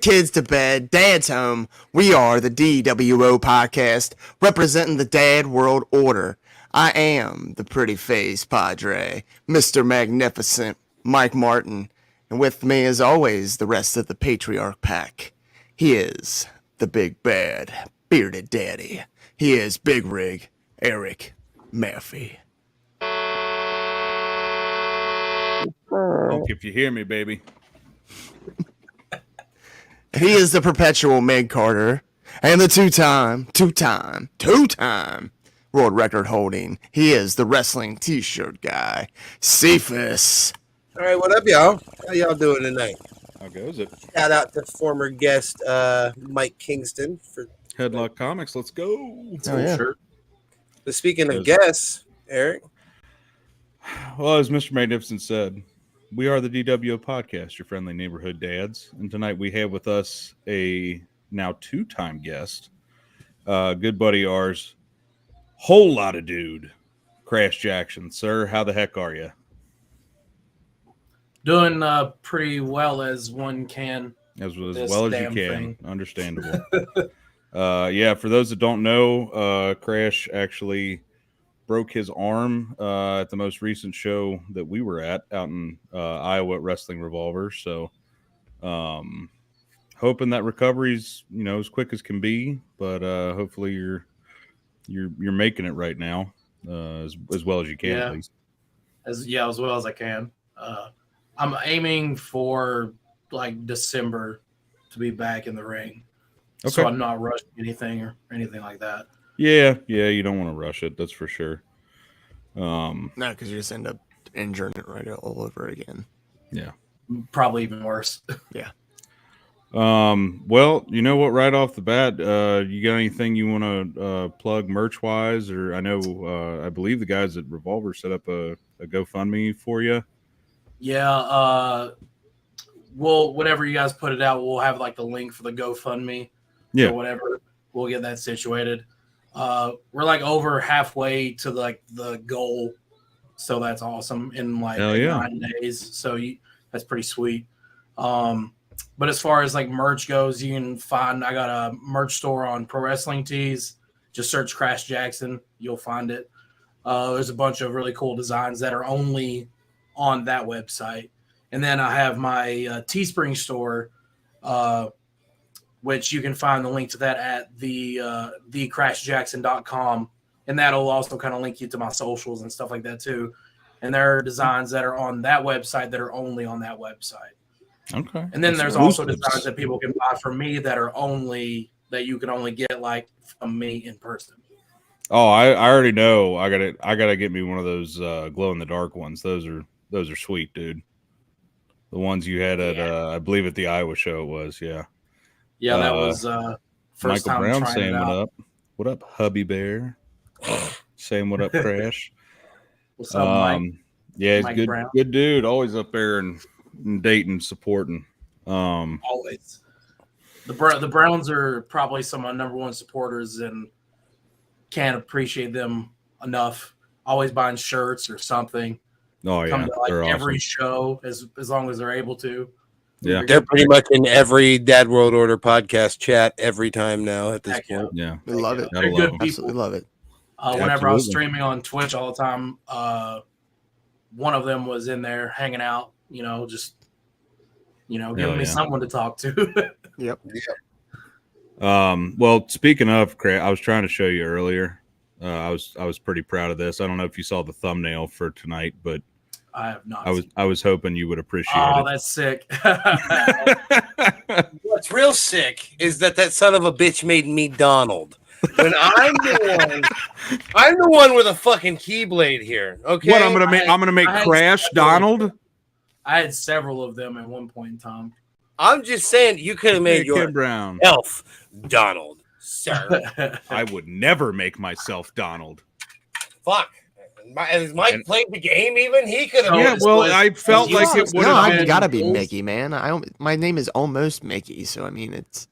kids to bed, dad's home. We are the DWO podcast, representing the dad world order. I am the pretty face padre, Mr. Magnificent, Mike Martin, and with me as always, the rest of the patriarch pack. He is the big bad, bearded daddy. He is Big Rig, Eric Murphy. Honk if you hear me, baby. He is the perpetual Meg Carter and the two-time world record holding. He is the wrestling t-shirt guy, Cephas. All right, what up, y'all? How y'all doing tonight? How goes it? Shout out to former guest Mike Kingston for Headlock Comics. Let's go. Oh, yeah. shirt. But speaking of guests, Eric. Well, as Mr. Magnificent said, we are the DWO podcast, your friendly neighborhood dads. And tonight we have with us a now two-time guest, good buddy of ours, whole lot of dude, Crash Jaxson. Sir, how the heck are you? Doing pretty well as one can. As well as you can. Thing. Understandable. Yeah, for those that don't know, Crash actually broke his arm at the most recent show that we were at out in Iowa at Wrestling Revolver. So hoping that recovery's as quick as can be, but hopefully you're making it right now as well as you can, at least. As well as I can. I'm aiming for like December to be back in the ring. Okay. So I'm not rushing anything or anything like that. Yeah, you don't want to rush it. That's for sure. No, because you just end up injuring it right all over again. Yeah. Probably even worse. Yeah. Well, you know what? Right off the bat, you got anything you want to plug merch-wise? Or I know, I believe the guys at Revolver set up a GoFundMe for you. Yeah. Well, whenever you guys put it out, we'll have like the link for the GoFundMe. Yeah. Or whatever. We'll get that situated. We're like over halfway to like the goal, so that's awesome in like 9 days. So that's pretty sweet. But as far as like merch goes, you can find I got a merch store on Pro Wrestling Tees. Just search Crash Jaxson, you'll find it. There's a bunch of really cool designs that are only on that website, and then I have my Teespring store. Which you can find the link to that at thecrashjaxson.com. And that'll also kind of link you to my socials and stuff like that too. And there are designs that are on that website that are only on that website. Okay. And then there's also designs that people can buy from me that you can only get like from me in person. Oh, I already know. I gotta get me one of those glow in the dark ones. Those are sweet, dude. The ones you had at I believe at the Iowa show it was, yeah. Yeah, that was first Michael time Brown trying saying it out. what up. What up, Hubby Bear? Saying what up, Crash. What's up, Mike? Yeah, he's Mike good, Brown. good dude. Always up there and Dayton supporting. Always. The Browns are probably some of my number one supporters, and can't appreciate them enough. Always buying shirts or something. Oh yeah, Come to like they're every awesome. show as long as they're able to. Yeah, They're pretty much in every Dad World Order podcast chat every time now at this point. Yeah, We love it. They're good people. Absolutely love it. Whenever I was streaming on Twitch all the time, one of them was in there hanging out, just giving me someone to talk to. Yep. Well, speaking of, I was trying to show you earlier. I was pretty proud of this. I don't know if you saw the thumbnail for tonight, but I have not. I was hoping you would appreciate it. Oh, that's sick. What's real sick is that son of a bitch made me Donald. When I'm the one with a fucking keyblade here. Okay. What I'm gonna make Crash Donald. I had several of them at one point in time. I'm just saying you could have made your Brown elf Donald, sir. I would never make myself Donald. Fuck. Has Mike played the game even? He could have. Yeah, well, I felt like it would No, have I been. gotta be Mickey, man. My name is almost Mickey, so I mean it's.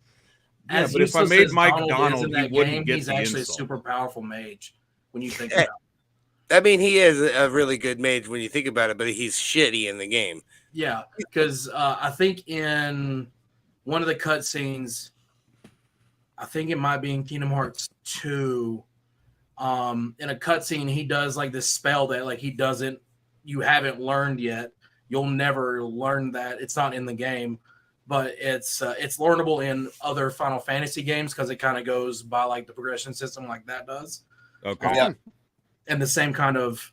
Yeah, As but if I useless made as Mike Donald is Donald, in he that wouldn't game, get he's the actually insult. a super powerful mage when you think about it. I mean, he is a really good mage when you think about it, but he's shitty in the game. Yeah, because I think in one of the cutscenes, I think it might be in Kingdom Hearts 2. In a cutscene, he does like this spell that like you haven't learned yet. You'll never learn that. It's not in the game, but it's learnable in other Final Fantasy games because it kind of goes by like the progression system like that does. Okay. And the same kind of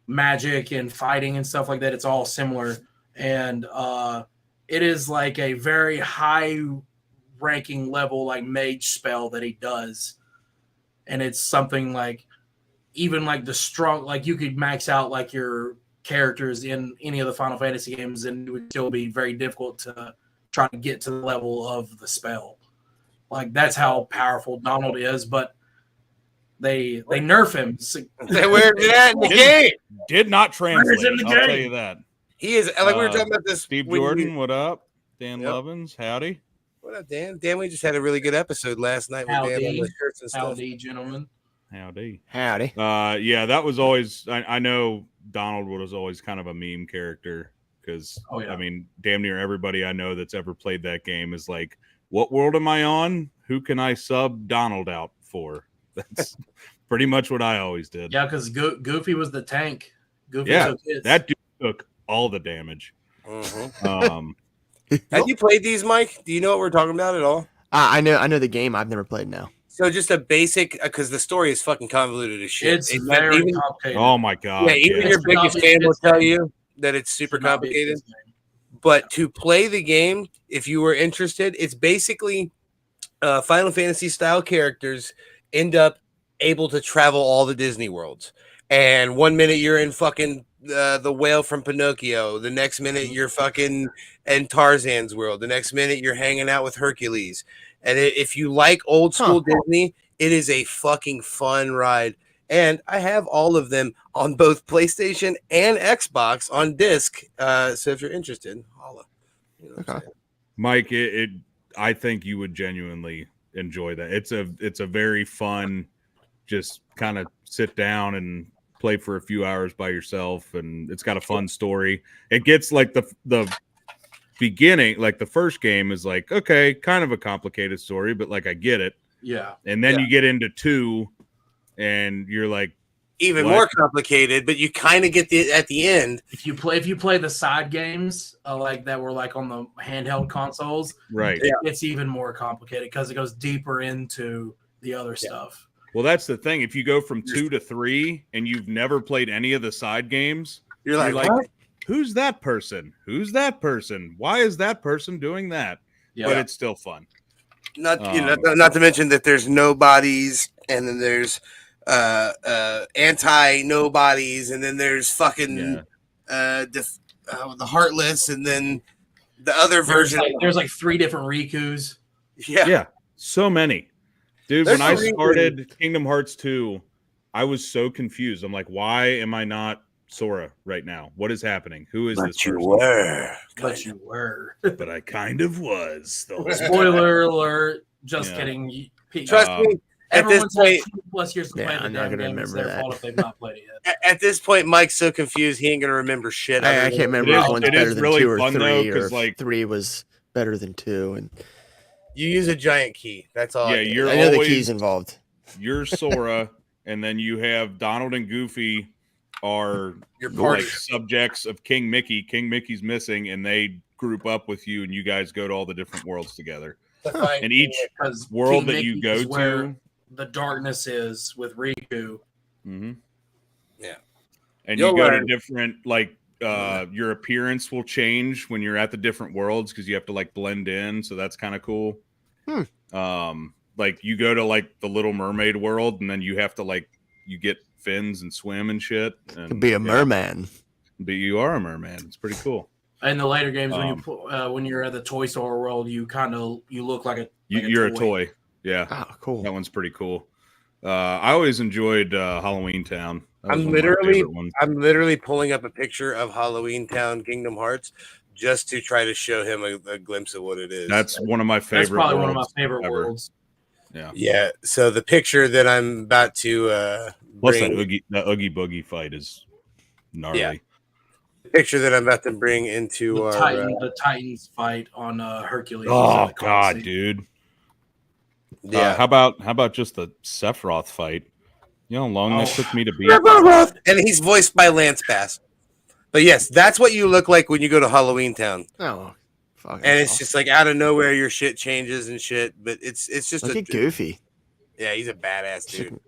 magic and fighting and stuff like that. It's all similar. And it is like a very high ranking level like mage spell that he does. And it's something like even like the strong, like you could max out like your characters in any of the Final Fantasy games and it would still be very difficult to try to get to the level of the spell. Like that's how powerful Donald is, but they nerf him. They wear that in the game. Did not translate. in the I'll game? tell you that. He is like we were talking about this. Steve when Jordan, what up? Dan Lovins, howdy. What up, Dan? Dan, we just had a really good episode last night with Dan on the shirts and stuff. Howdy, gentlemen. Howdy. Howdy. That was always. I know Donald was always kind of a meme character because I mean, damn near everybody I know that's ever played that game is like, "What world am I on? Who can I sub Donald out for?" That's pretty much what I always did. Yeah, because Goofy was the tank. Goofy Yeah, took hits. that dude took all the damage. Have you played these, Mike? Do you know what we're talking about at all? I know the game. I've never played now. So just a basic, because the story is fucking convoluted as shit. It's very complicated. Oh my god! Yeah, even your biggest fan will tell you that it's super complicated. But to play the game, if you were interested, it's basically Final Fantasy style characters end up able to travel all the Disney worlds. And 1 minute you're in fucking the whale from Pinocchio. The next minute you're fucking in Tarzan's world. The next minute you're hanging out with Hercules. And if you like old school Disney, it is a fucking fun ride. And I have all of them on both PlayStation and Xbox on disc. So if you're interested, holla. You know okay. Mike, I think you would genuinely enjoy that. It's a very fun, just kind of sit down and play for a few hours by yourself, and it's got a fun story. It gets like the beginning, like the first game is like, okay, kind of a complicated story, but like I get it. Yeah. And then you get into 2 and you're like even more complicated, but you kind of get at the end. If you play the side games like that were like on the handheld consoles, right? It's even more complicated because it goes deeper into the other stuff. Well, that's the thing. If you go from 2 to 3 and you've never played any of the side games, you're like what? Who's that person? Who's that person? Why is that person doing that? Yeah. But it's still fun. Not to mention that there's nobodies, and then there's anti-nobodies, and then there's fucking the Heartless, and then the other version. There's like 3 different Rikus. Yeah, so many. Dude, when I started Kingdom Hearts 2, I was so confused. I'm like, why am I not Sora right now? What is happening? Who is this person? But you were. But I kind of was. Spoiler alert. Just kidding. Trust me. At this point, plus years to play the damn game. It's their fault if they've not played it yet. At this point, Mike's so confused he ain't gonna remember shit. I can't remember if one's better than 2 or 3, though, or like 3 was better than 2. And you use a giant key. That's all. Yeah, I know the keys involved. You're Sora, and then you have Donald and Goofy are like subjects of King Mickey. King Mickey's missing, and they group up with you, and you guys go to all the different worlds together. And each world that you go to, the darkness is with Riku. Mm-hmm. Yeah, and you go to different your appearance will change when you're at the different worlds because you have to like blend in. So that's kind of cool. Like you go to like the Little Mermaid world, and then you have to you get fins and swim and shit. And be a merman. But you are a merman. It's pretty cool. In the later games, when you're at the Toy Story world, you look like you're a toy. Yeah. Oh, cool. That one's pretty cool. I always enjoyed Halloween Town. I'm literally pulling up a picture of Halloween Town Kingdom Hearts just to try to show him a glimpse of what it is. That's one of my favorite. That's probably one of my favorite worlds. Yeah. Yeah. So the picture that I'm about to plus that Oogie Boogie fight is gnarly. picture that I'm about to bring into the Titans fight on Hercules. Oh God, dude. Yeah. How about just the Sephiroth fight? You know how long that took me to beat? And he's voiced by Lance Bass. But yes, that's what you look like when you go to Halloween Town. Oh, fuck. And it's just like out of nowhere, your shit changes and shit. But it's just look at Goofy. Yeah, he's a badass dude.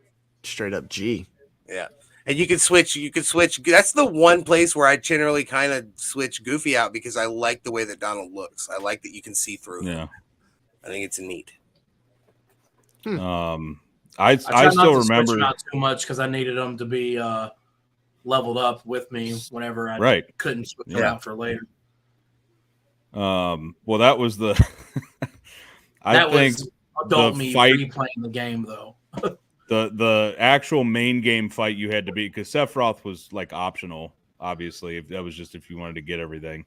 Straight up G. Yeah. And you can switch. That's the one place where I generally kind of switch Goofy out because I like the way that Donald looks. I like that you can see through him. I think it's neat. I still remember not too much because I needed them to be leveled up with me whenever I couldn't switch them out for later. Well, that was the. I think was adult me replaying the game though. The actual main game fight you had to beat because Sephiroth was like optional. Obviously, that was just if you wanted to get everything.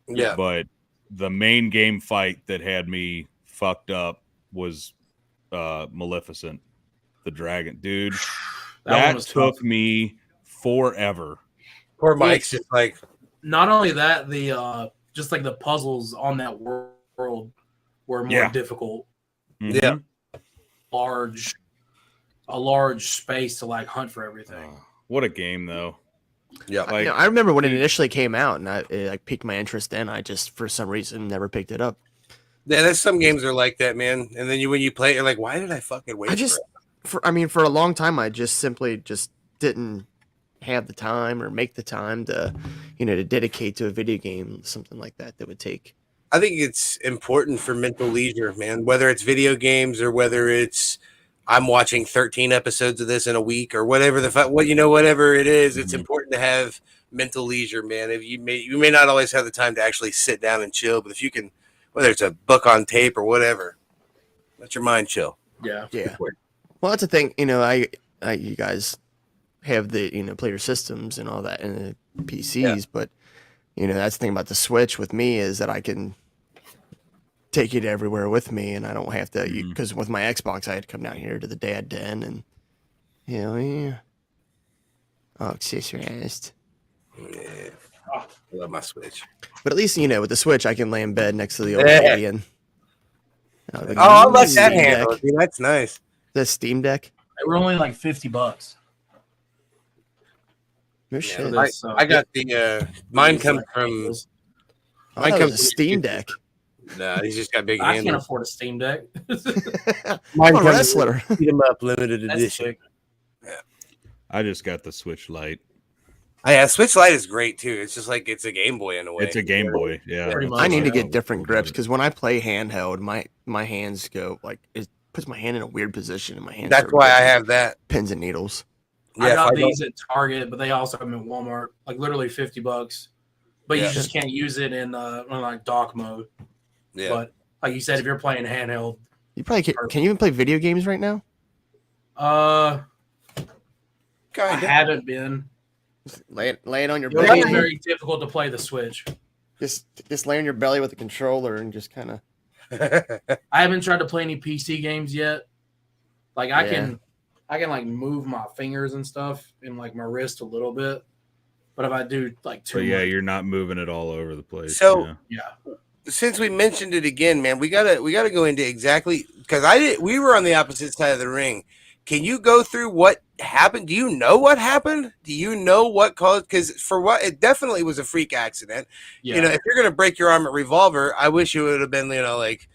Yeah. But the main game fight that had me fucked up was Maleficent, the dragon, dude. that took me forever. Poor Mike's just like. Not only that, the just like the puzzles on that world were more difficult. Yeah. A large space to like hunt for everything. What a game, though. Yeah, like, I remember when it initially came out, and it like piqued my interest. Then I just, for some reason, never picked it up. Yeah, there's some games are like that, man. And then when you play it, you're like, why did I fucking wait? For a long time, I just simply didn't have the time or make the time to, to dedicate to a video game, something like that would take. I think it's important for mental leisure, man. Whether it's video games or whether it's I'm watching 13 episodes of this in a week or whatever whatever it is, it's important to have mental leisure, man. If you may not always have the time to actually sit down and chill, but if you can, whether it's a book on tape or whatever, let your mind chill. Yeah. Well, that's the thing. You guys have the player systems and all that and the PCs, but that's the thing about the Switch with me is that I can take it everywhere with me, and I don't have to because with my Xbox I had to come down here to the dad den and accessorized. Yeah. I love my Switch. But at least with the Switch I can lay in bed next to the old lady and I like that handle. Dude, that's nice. The Steam Deck. They were only like $50. No shit. I got the mine comes from. Mine comes the Steam Deck. Nah, he's just got big I handles. can't afford a Steam Deck. I'm a wrestler. Beat 'em up limited edition. Yeah. I just got the Switch Lite. Oh, yeah, Switch Lite is great too. It's just like it's a Game Boy in a way. It's a Game Boy, yeah. I need to get different grips because when I play handheld, my hands go like it puts my hand in a weird position, and my hands. That's why I have that pins and needles. I got these at Target, but they also have them at Walmart, like literally $50. But you just can't use it in like dock mode. Yeah. But like you said, if you're playing handheld, you probably can you even play video games right now? I haven't been. Lay it on your belly. belly. It's very difficult to play the Switch. Just lay on your belly with a controller and just kind of. I haven't tried to play any PC games yet. Like I can like move my fingers and stuff and like my wrist a little bit, but if I do like too, you're not moving it all over the place. So since we mentioned it again, man, we gotta go into exactly because we were on the opposite side of the ring. Can you go through what happened? Do you know what happened? Do you know what caused? Because it definitely was a freak accident. Yeah. If you're gonna break your arm at Revolver, I wish it would have been like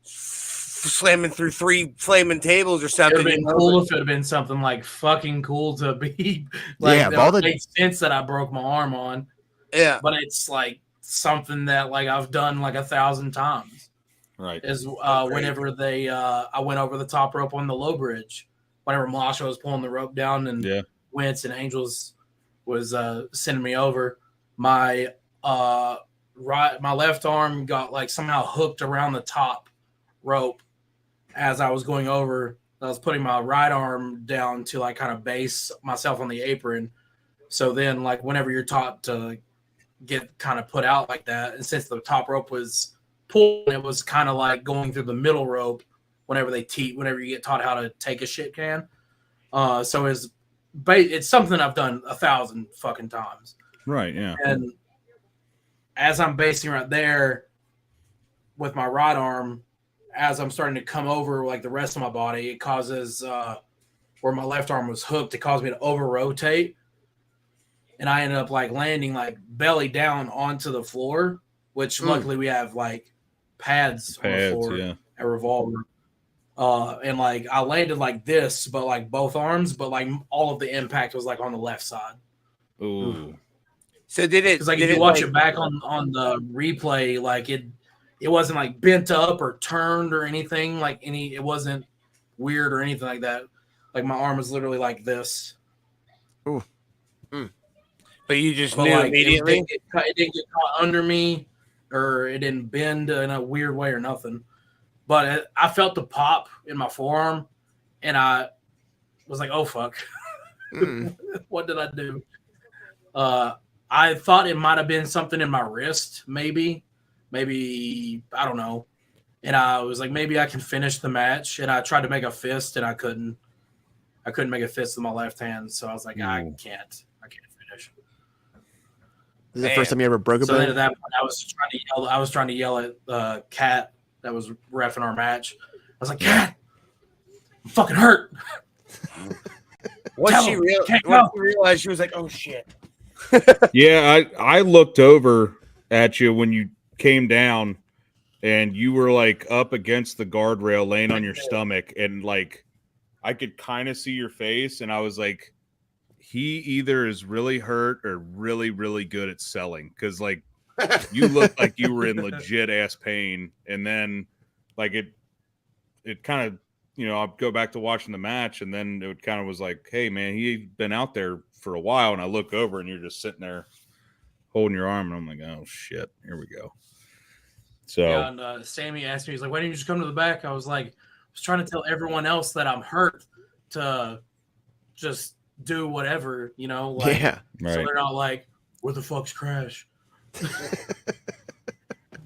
slamming through 3 flaming tables or something. It would have been cool if it would have been something like fucking cool to be. Like, it made sense that I broke my arm on. Yeah, but it's like something that like I've done like 1,000 times. Right. Is whenever I went over the top rope on the low bridge. Whenever Masha was pulling the rope down and Wentz and Angels was sending me over, my left arm got like somehow hooked around the top rope as I was going over. I was putting my right arm down to like kind of base myself on the apron. So then like whenever you're taught to get kind of put out like that, and since the top rope was pulled, it was kind of like going through the middle rope. Whenever you get taught how to take a shit can, so it's something I've done 1,000 fucking times. Right, yeah. And as I'm basing right there with my right arm, as I'm starting to come over like the rest of my body, it causes where my left arm was hooked, it caused me to over rotate. And I ended up like landing like belly down onto the floor, which luckily we have like pads on the floor at Revolver. And like I landed like this, but like both arms, but like all of the impact was like on the left side. Ooh. So did it? Because like if you watch it back on the replay, like it wasn't like bent up or turned or anything. Like it wasn't weird or anything like that. Like my arm was literally like this. Ooh. But you just knew like, immediately? It didn't get caught under me, or it didn't bend in a weird way or nothing. But I felt the pop in my forearm, and I was like, oh, fuck. What did I do? I thought it might have been something in my wrist, maybe, I don't know. And I was like, maybe I can finish the match. And I tried to make a fist, and I couldn't make a fist with my left hand. So I was like, I can't finish. This is the first time you ever broke a bone? So then at that point, I was trying to yell at Kat that was reffing our match. I was like, Kat, I'm fucking hurt. Once she realized, she was like, oh, shit. Yeah, I looked over at you when you came down, and you were like up against the guardrail laying on your stomach, and like I could kind of see your face, and I was like, he either is really hurt or really, really good at selling, because like you looked like you were in legit ass pain. And then like it kind of, you know, I'll go back to watching the match, and then it kind of was like, hey man, he'd been out there for a while, and I look over and you're just sitting there holding your arm, and I'm like, oh shit, here we go. So yeah, and Sammy asked me, he's like, why didn't you just come to the back? I was like, I was trying to tell everyone else that I'm hurt to just do whatever, you know, like, yeah, right. So they're not like, where the fuck's Crash?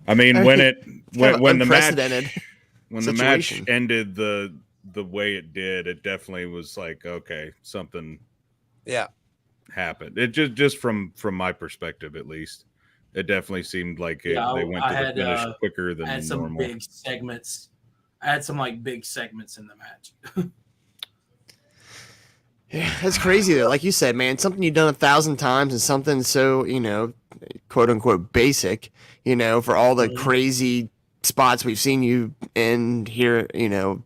I mean, when the match situation. ended the way it did, it definitely was like, okay, something happened. It just from my perspective, at least, it definitely seemed like they went to the finish quicker than I had some normal. big segments. I had some like big segments in the match. Yeah, that's crazy though. Like you said, man, something you've done 1,000 times and something so, you know, quote unquote basic, you know, for all the crazy spots we've seen you in here, you know,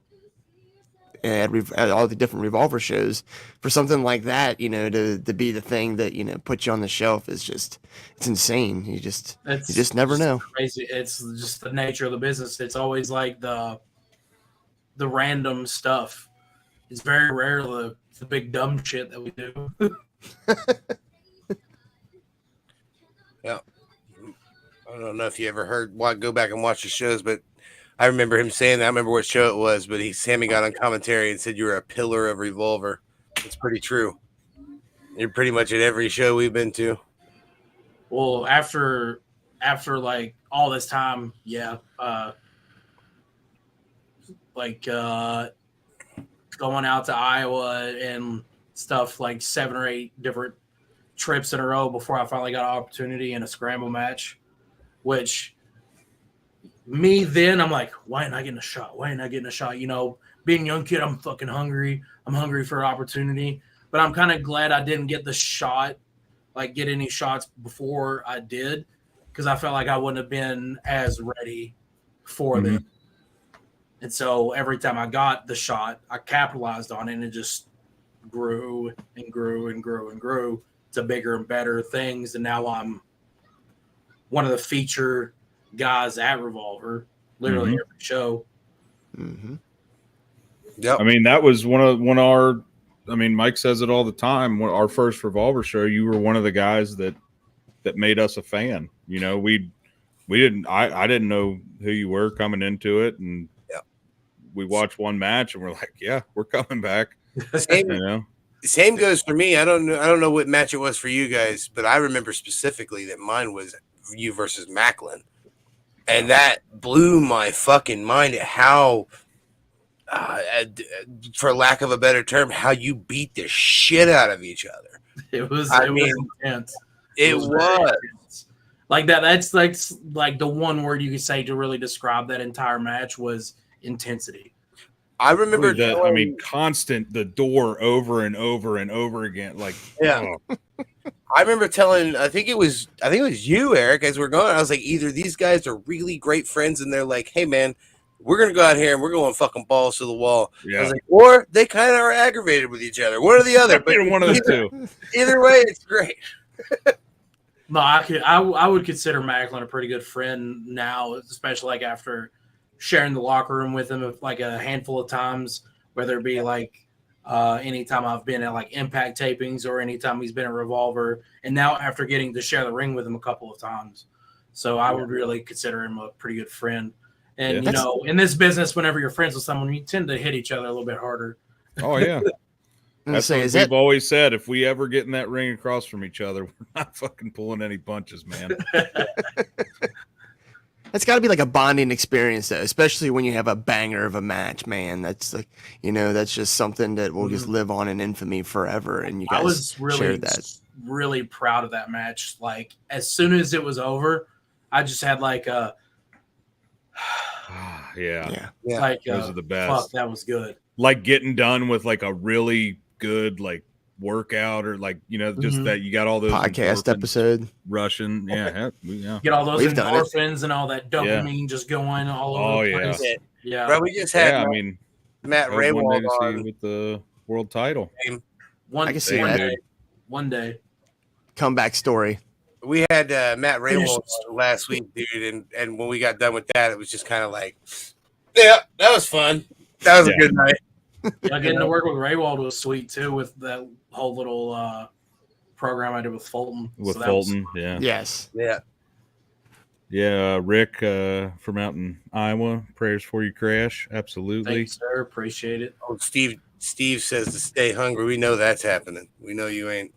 at all the different Revolver shows, for something like that, you know, to be the thing that, you know, puts you on the shelf is just, it's insane. You just never know. Crazy. It's just the nature of the business. It's always like the random stuff. It's very rare the big dumb shit that we do. Yeah. I don't know if you ever heard, go back and watch the shows, but I remember him saying that. I remember what show it was, but Sammy got on commentary and said you were a pillar of Revolver. It's pretty true. You're pretty much at every show we've been to. Well, after like all this time, going out to Iowa and stuff, like 7 or 8 different trips in a row before I finally got an opportunity in a scramble match, which me then I'm like, why ain't I getting a shot? Why ain't I getting a shot? You know, being a young kid, I'm fucking hungry. I'm hungry for opportunity, but I'm kind of glad I didn't get the shot, like get any shots before I did, because I felt like I wouldn't have been as ready for them. And so every time I got the shot, I capitalized on it, and it just grew and grew and grew and grew to bigger and better things. And now I'm one of the feature guys at Revolver, literally every show. Yeah, I mean, that was one of our. I mean, Mike says it all the time. Our first Revolver show, you were one of the guys that made us a fan. You know, we didn't. I didn't know who you were coming into it, and we watched one match and we're like, yeah, we're coming back. Same, you know? Same goes for me. I don't know what match it was for you guys, but I remember specifically that mine was you versus Macklin. And that blew my fucking mind at how, for lack of a better term, how you beat the shit out of each other. It was intense. It was like that. That's like the one word you could say to really describe that entire match was intensity. I remember that. I mean, constant the door over and over and over again. Like, yeah. I remember telling, I think it was you, Eric, as we're going. I was like, either these guys are really great friends and they're like, hey man, we're gonna go out here and we're going fucking balls to the wall. Yeah. I was like, or they kind of are aggravated with each other. One or the other, but one of the two. Either way, it's great. No, I would consider Macklin a pretty good friend now, especially like after sharing the locker room with him like a handful of times, whether it be like anytime I've been at like Impact tapings or anytime he's been at Revolver, and now after getting to share the ring with him a couple of times. So I would really consider him a pretty good friend. And, you know, in this business, whenever you're friends with someone, you tend to hit each other a little bit harder. Oh, yeah. That's what we've always said. If we ever get in that ring across from each other, we're not fucking pulling any punches, man. That's got to be like a bonding experience, though, especially when you have a banger of a match, man. That's like, you know, that's just something that will just live on in infamy forever. And you guys shared that. Really proud of that match. Like, as soon as it was over, I just had like a like those are the best. Fuck, that was good. Like getting done with like a really good like workout or like, you know, just that you got all those podcast episode Russian. Yeah. Get all those endorphins and all that dopamine just going all over the place. Yeah. Bro, we just had Matt Raywald on with the world title. I can see that. One day. Comeback story. We had Matt Raywald last week, dude, and when we got done with that, it was just kind of like, yeah, that was fun. That was a good night. Getting to work with Raywald was sweet too, with that whole little program I did with Fulton. Yes. Yeah, Rick from out in Iowa. Prayers for you, Crash. Absolutely. Thanks, sir. Appreciate it. Oh, Steve says to stay hungry. We know that's happening. We know you ain't.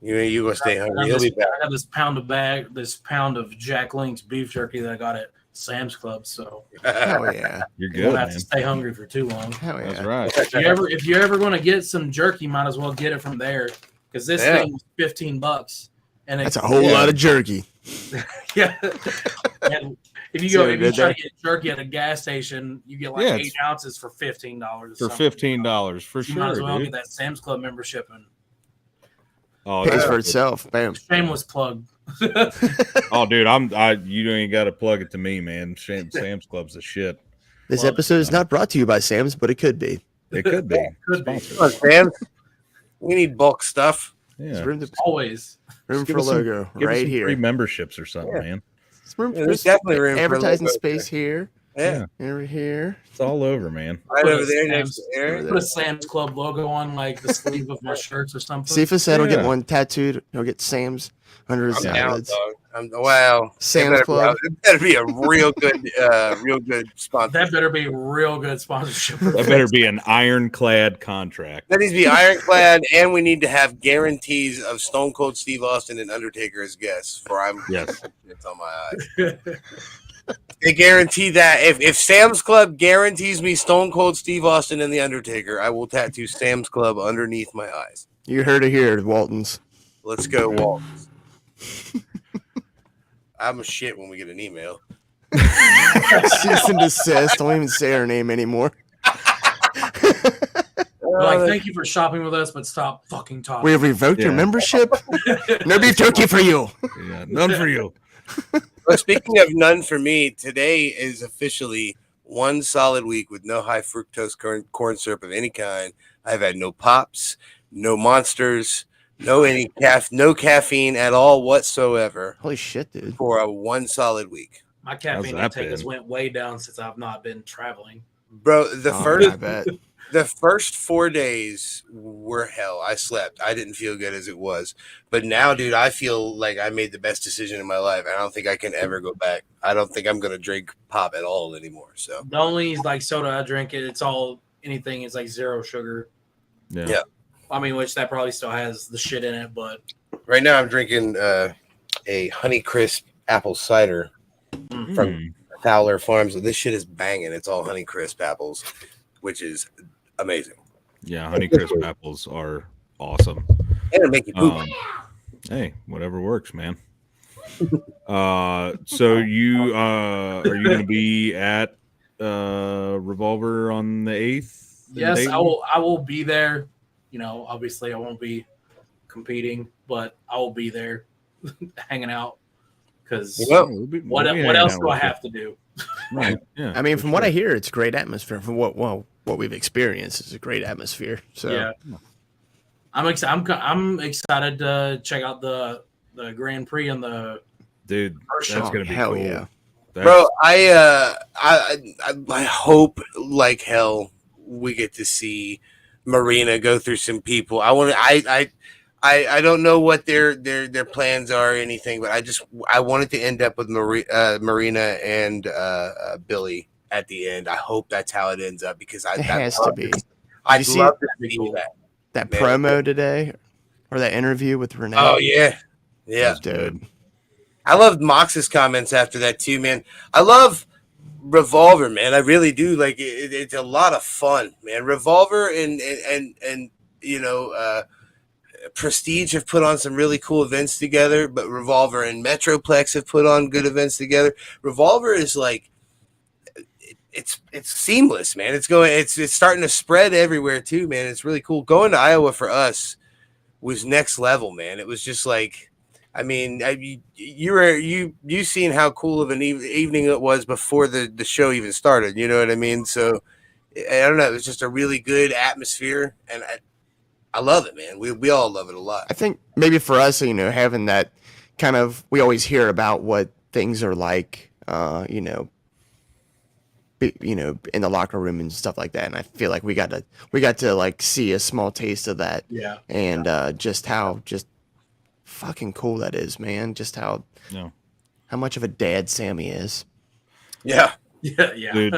You gonna stay hungry. He'll be back. I got this pound of Jack Link's beef jerky that I got at Sam's Club. So hell yeah, you're good. Won't have to stay hungry for too long. Hell yeah. That's right. If you're ever going to get some jerky, might as well get it from there because this thing was $15, and that's a whole lot of jerky. Yeah. And if you try to get jerky at a gas station, you get like 8 ounces for $15. For $15, for sure. You might as well get that Sam's Club membership and. Oh, pays for itself. Bam. Shameless plug. Oh, dude, you ain't got to plug it to me, man. Sam's Club's the shit. This episode is not brought to you by Sam's, but it could be. It could be. Could be. Come on, Sam. We need bulk stuff. Yeah. Always. Room for a logo right here. Free memberships or something, man. There's definitely room advertising for space here. Yeah. Over here. It's all over, man. Right over there next to Aaron. Put a Sam's Club logo on like the sleeve of my shirts or something. Sifa said he'll get one tattooed. He'll get Sam's under his eyelids. Wow. Sam's Club. It better be a real good sponsor. That better be a real good sponsorship. That better be an ironclad contract. That needs to be ironclad, and we need to have guarantees of Stone Cold Steve Austin and Undertaker as guests. It's on my eyes. They guarantee that if Sam's Club guarantees me Stone Cold Steve Austin and The Undertaker, I will tattoo Sam's Club underneath my eyes. You heard it here, Waltons. Let's go, Waltons. I'm a shit when we get an email. Cease and desist. Don't even say her name anymore. Like, thank you for shopping with us, but stop fucking talking. We have revoked your membership. No beef jerky for you. Yeah, none for you. Well, speaking of none for me, today is officially one solid week with no high fructose corn syrup of any kind. I've had no pops, no monsters, no caffeine at all whatsoever. Holy shit, dude! For a one solid week. My caffeine intake has went way down since I've not been traveling. Bro, the first 4 days were hell. I slept. I didn't feel good as it was. But now, dude, I feel like I made the best decision in my life. I don't think I can ever go back. I don't think I'm going to drink pop at all anymore. So the only like soda I drink, it's all anything is like zero sugar. Yeah. I mean, which that probably still has the shit in it, but right now I'm drinking a Honeycrisp apple cider from Fowler Farms. This shit is banging. It's all Honeycrisp apples, which is amazing. Yeah, Honeycrisp apples are awesome. And they make you poop. Hey, whatever works, man. So you are you going to be at Revolver on the 8th? Yes, I will be there. Obviously I won't be competing, but I will be there hanging out because what else do I have to do? Right. Yeah. I mean, from what I hear, it's a great atmosphere. From what we've experienced, it's a great atmosphere. So yeah, I'm excited to check out the Grand Prix and the dude. That's gonna be hell cool. Yeah. Bro, I hope like hell we get to see Marina go through some people. I don't know what their plans are or anything, but I wanted to end up with Marina and Billy at the end. I hope that's how it ends up because it has to be. I'd love to see cool. that promo today or that interview with Renee. Oh yeah, dude. I loved Mox's comments after that too, man. I love Revolver, man. I really do. Like it's a lot of fun, man. Revolver and Prestige have put on some really cool events together, but Revolver and Metroplex have put on good events together. Revolver is like it's seamless, man. It's starting to spread everywhere too, man. It's really cool. Going to Iowa for us was next level, man. It was just like, I mean, you seen how cool of an evening it was before the show even started. You know what I mean? So I don't know. It was just a really good atmosphere, and I love it, man. We all love it a lot. I think maybe for us, having that kind of, we always hear about what things are like, in the locker room and stuff like that. And I feel like we got to like see a small taste of that. Yeah. And just how fucking cool that is, man. Just how much of a dad Sammy is. Yeah. Yeah. Dude,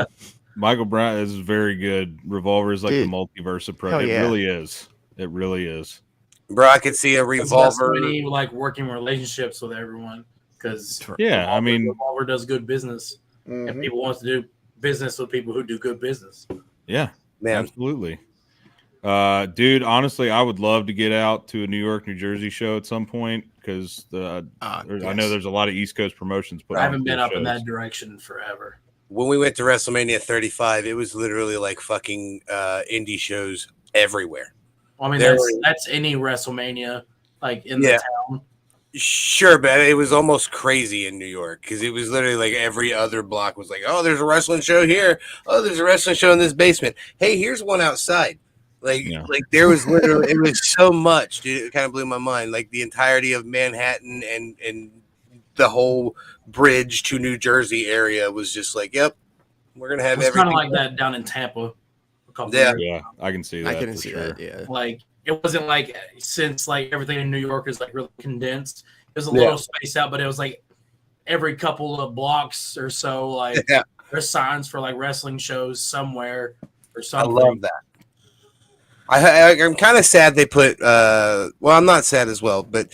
Michael Brown is very good. Revolver is like the multiverse approach. It really is. It really is. Bro, I could see a Revolver. So many like working relationships with everyone because Revolver does good business, and people want to do business with people who do good business. Yeah, man, absolutely. Dude, honestly, I would love to get out to a New York, New Jersey show at some point because I know there's a lot of East Coast promotions. I haven't been up in that direction forever. When we went to WrestleMania 35, it was literally like fucking indie shows everywhere. Well, I mean, that's any WrestleMania, like in the town. Sure, but it was almost crazy in New York because it was literally like every other block was like, oh, there's a wrestling show here. Oh, there's a wrestling show in this basement. Hey, here's one outside. Like there was literally, it was so much, dude. It kind of blew my mind. Like the entirety of Manhattan and the whole bridge to New Jersey area was just like, yep, we're gonna have everything. Kind of like that down in Tampa. Yeah, I can see that. I can see that. Yeah, like it wasn't like since like everything in New York is like really condensed. There's a little space out, but it was like every couple of blocks or so, like there's signs for like wrestling shows somewhere or something. I love that. I'm kind of sad they put. Well, I'm not sad as well, but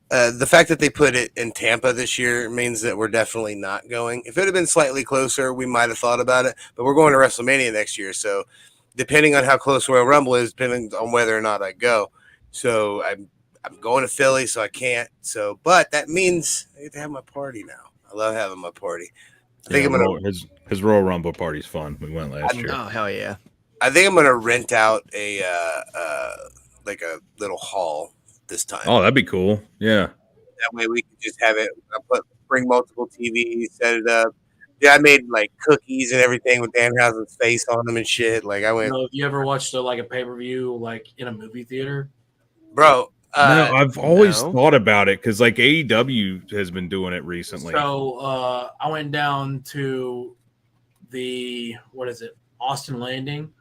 the fact that they put it in Tampa this year means that we're definitely not going. If it had been slightly closer, we might have thought about it. But we're going to WrestleMania next year, so depending on how close Royal Rumble is, depending on whether or not I go. So I'm going to Philly, so I can't. So, but that means I get to have my party now. I love having my party. I think I'm gonna his Royal Rumble party's fun. We went last year. Oh hell yeah! I think I'm gonna rent out a like a little hall this time. Oh, that'd be cool. Yeah. That way we can just have it. Bring multiple TVs, set it up. Yeah, I made like cookies and everything with Danhausen's face on them and shit. Like I went. Have you ever watched like a pay-per-view like in a movie theater, bro? No, I've always thought about it because like AEW has been doing it recently. So I went down to the Austin Landing,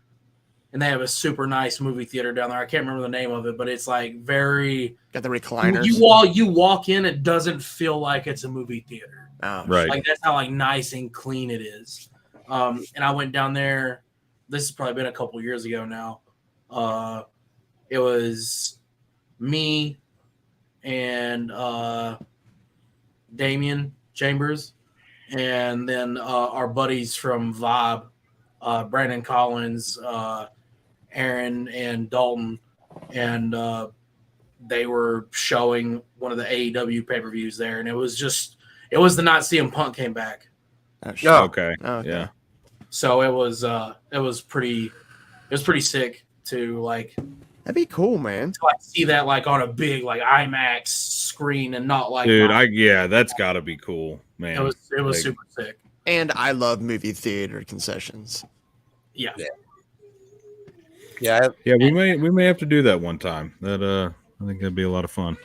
and they have a super nice movie theater down there. I can't remember the name of it, but it's like very got the recliners. You walk in, it doesn't feel like it's a movie theater. Oh, right. Like that's how like nice and clean it is. And I went down there. This has probably been a couple years ago now. It was me and Damian Chambers, and then our buddies from Vibe, Brandon Collins, Aaron and Dalton, and they were showing one of the AEW pay-per-views there, and it was the night CM Punk came back. Oh, Okay. Yeah. So it was pretty sick to like. That'd be cool, man. To like see that like on a big like IMAX screen and not like. Dude, that's got to be cool, man. It was like, super sick. And I love movie theater concessions. Yeah. Yeah. We may have to do that one time. That I think that'd be a lot of fun.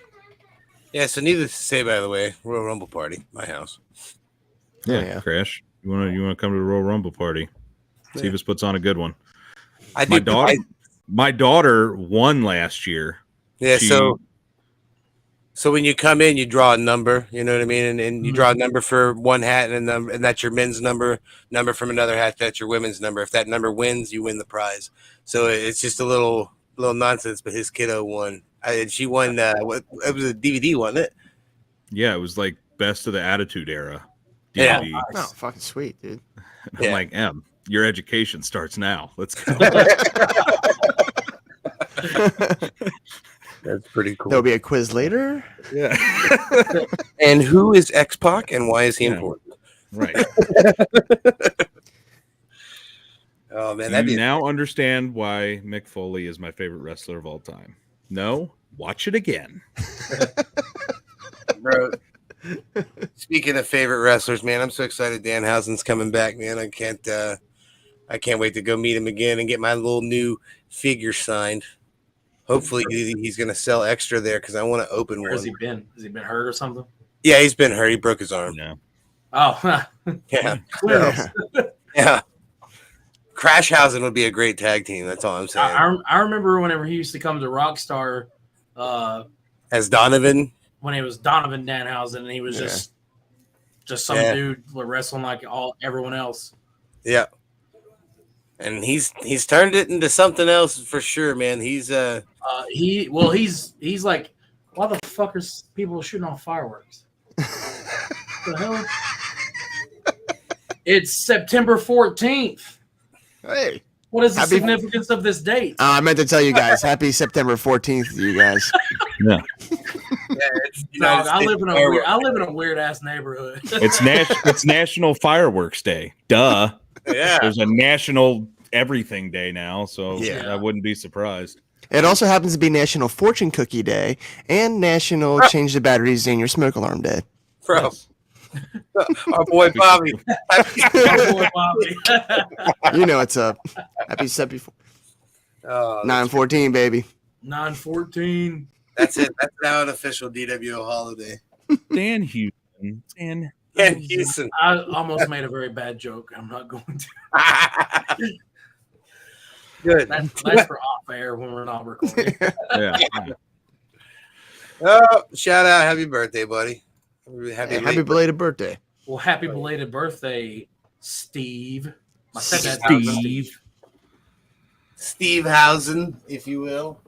Yeah. So needless to say, by the way, Royal Rumble party, my house. Yeah. Crash. You wanna come to the Royal Rumble party? See if us puts on a good one. My daughter won last year. Yeah. So when you come in, you draw a number. You know what I mean, and you draw a number for one hat, and that's your men's number. Number from another hat, that's your women's number. If that number wins, you win the prize. So it's just a little nonsense. But his kiddo won. She won. It was a DVD, wasn't it? Yeah, it was like best of the Attitude Era. Yeah. DVD. Oh, fucking sweet, dude. I'm like, your education starts now. Let's go. That's pretty cool. There'll be a quiz later. Yeah. And who is X-Pac and why is he important? Right. Oh man, Do you now understand why Mick Foley is my favorite wrestler of all time? No? Watch it again. Bro. Speaking of favorite wrestlers, man, I'm so excited Danhausen's coming back, man. I can't wait to go meet him again and get my little new figure signed. Hopefully he's going to sell extra there because I want to open one. Where has he been? Has he been hurt or something? Yeah, he's been hurt. He broke his arm. Yeah. Oh. Yeah. Yeah. Crashhausen would be a great tag team. That's all I'm saying. I remember whenever he used to come to Rockstar as Donovan. When he was Donovan Danhausen, and he was just some dude wrestling like everyone else. Yeah. And he's turned it into something else for sure, man. He's like, why the fuck are people shooting off fireworks? What the hell? It's September 14th. Hey. What is the significance of this date? I meant to tell you guys, happy September 14th, you guys. Yeah. I live in a weird ass neighborhood. It's National Fireworks Day. Duh. Yeah. There's a National Everything Day now, so I wouldn't be surprised. It also happens to be National Fortune Cookie Day and National Change the Batteries in Your Smoke Alarm Day. Bro. Yes. Our boy Bobby. You know what's up. Happy September 9/14, baby. 9/14. That's it. That's now an official DWO holiday. Dan Houston. Dan Houston. I almost made a very bad joke. I'm not going to. Good. That's for off air when we're not recording. Yeah. Oh, shout out. Happy birthday, buddy. Happy belated birthday. Well, happy belated birthday, Steve. My stepdad, Steve. Steve Housen, if you will.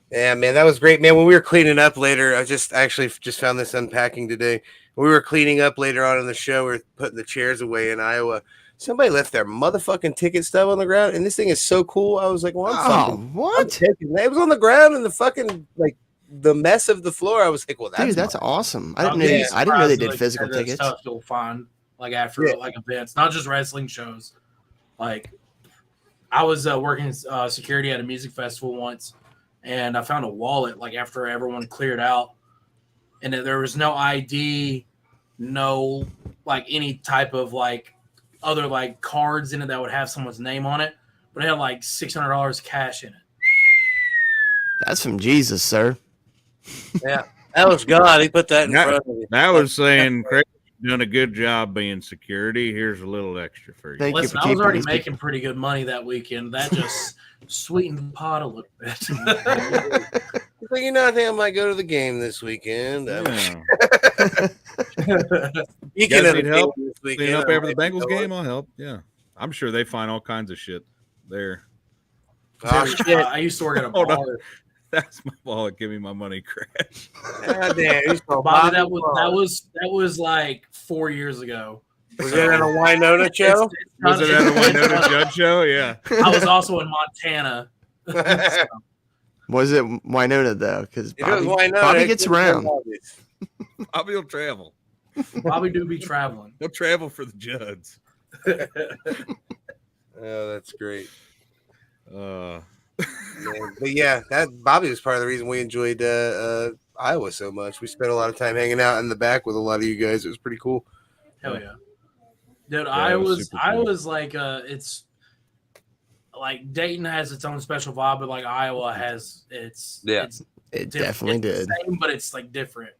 Yeah, man, that was great, man. When we were cleaning up later, I actually found this unpacking today. When we were cleaning up later on in the show, we were putting the chairs away in Iowa. Somebody left their motherfucking ticket stub on the ground, and this thing is so cool. I was like, "Well, what?" It was on the ground in the fucking the mess of the floor. I was like, "Well, that's awesome." I didn't know they did physical tickets. Stuff you'll find after events, not just wrestling shows. Like, I was working security at a music festival once, and I found a wallet after everyone cleared out, and there was no ID, no any type of other cards in it that would have someone's name on it, but it had $600 cash in it. That's from Jesus, sir. Yeah, that was God. He put that in front of you. That was saying, Craig, you've done a good job being security. Here's a little extra for you. Listen, I was already making pretty good money that weekend. That just sweetened the pot a little bit. So, I think I might go to the game this weekend. You guys need help? Clean up after the Bengals game? I'll help. Yeah. I'm sure they find all kinds of shit there. Oh, shit. I used to work at a bar. No. That's my wallet. Give me my money, Crash. Bobby, that was 4 years ago. Was it at a Winona show? Was it at a Winona Judge show? Yeah. I was also in Montana. Was it Winona though? Because If it was Winona, Bobby gets it could've been around. Bobby's. Bobby will travel. Bobby do be traveling. He'll travel for the Judds. Oh, that's great. Uh, But yeah, that Bobby was part of the reason we enjoyed Iowa so much. We spent a lot of time hanging out in the back with a lot of you guys. It was pretty cool. Hell yeah, dude! Yeah, I it was was super cool. like it's like Dayton has its own special vibe, but like Iowa has its Yeah. It different. definitely It's the did. same, but it's like different.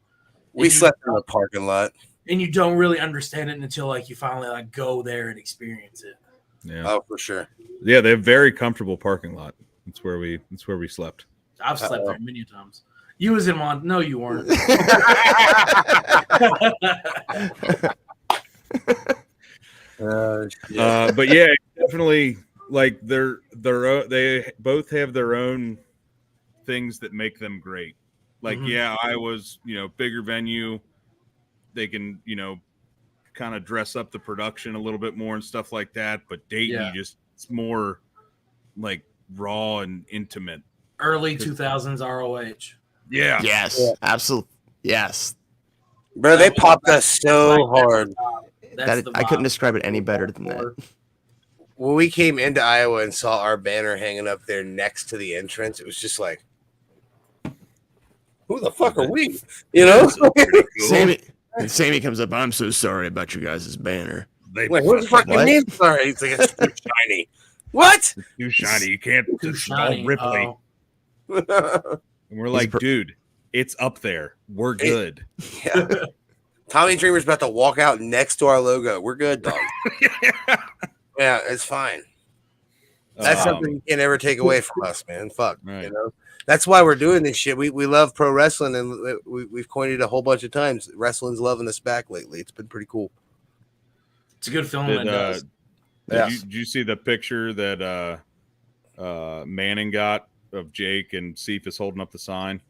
We slept in the parking lot. And you don't really understand it until like you finally like go there and experience it. yeah. Oh, for sure. Yeah, they have very comfortable parking lot. That's where we slept. I've slept there many times. You was in Mont. No, you weren't. But yeah, definitely like they both have their own things that make them great. Like, yeah, I was, bigger venue. They can, kind of dress up the production a little bit more and stuff like that. But Dayton, it's more like raw and intimate. Early 2000s ROH. Yeah. Yes. Yeah. Absolutely. Yes. Bro, they popped us so hard. I couldn't describe it any better than that. When we came into Iowa and saw our banner hanging up there next to the entrance, it was just like, who the fuck are we? You know? Sammy comes up, I'm so sorry about you guys' banner. Like, what the fuck you mean? Sorry. It's like, it's too shiny. What? It's too shiny. You can't. Too It's shiny. all Ripley. And we're like, dude, it's up there. We're good. Yeah. Tommy Dreamer's about to walk out next to our logo. We're good, dog. Yeah, it's fine. That's something you can't ever take away from us, man. Fuck. Right. That's why we're doing this shit. We love pro wrestling, and we've coined it a whole bunch of times. Wrestling's loving us back lately. It's been pretty cool. It's a good film. Did you see the picture that Manning got of Jake and Cephas holding up the sign?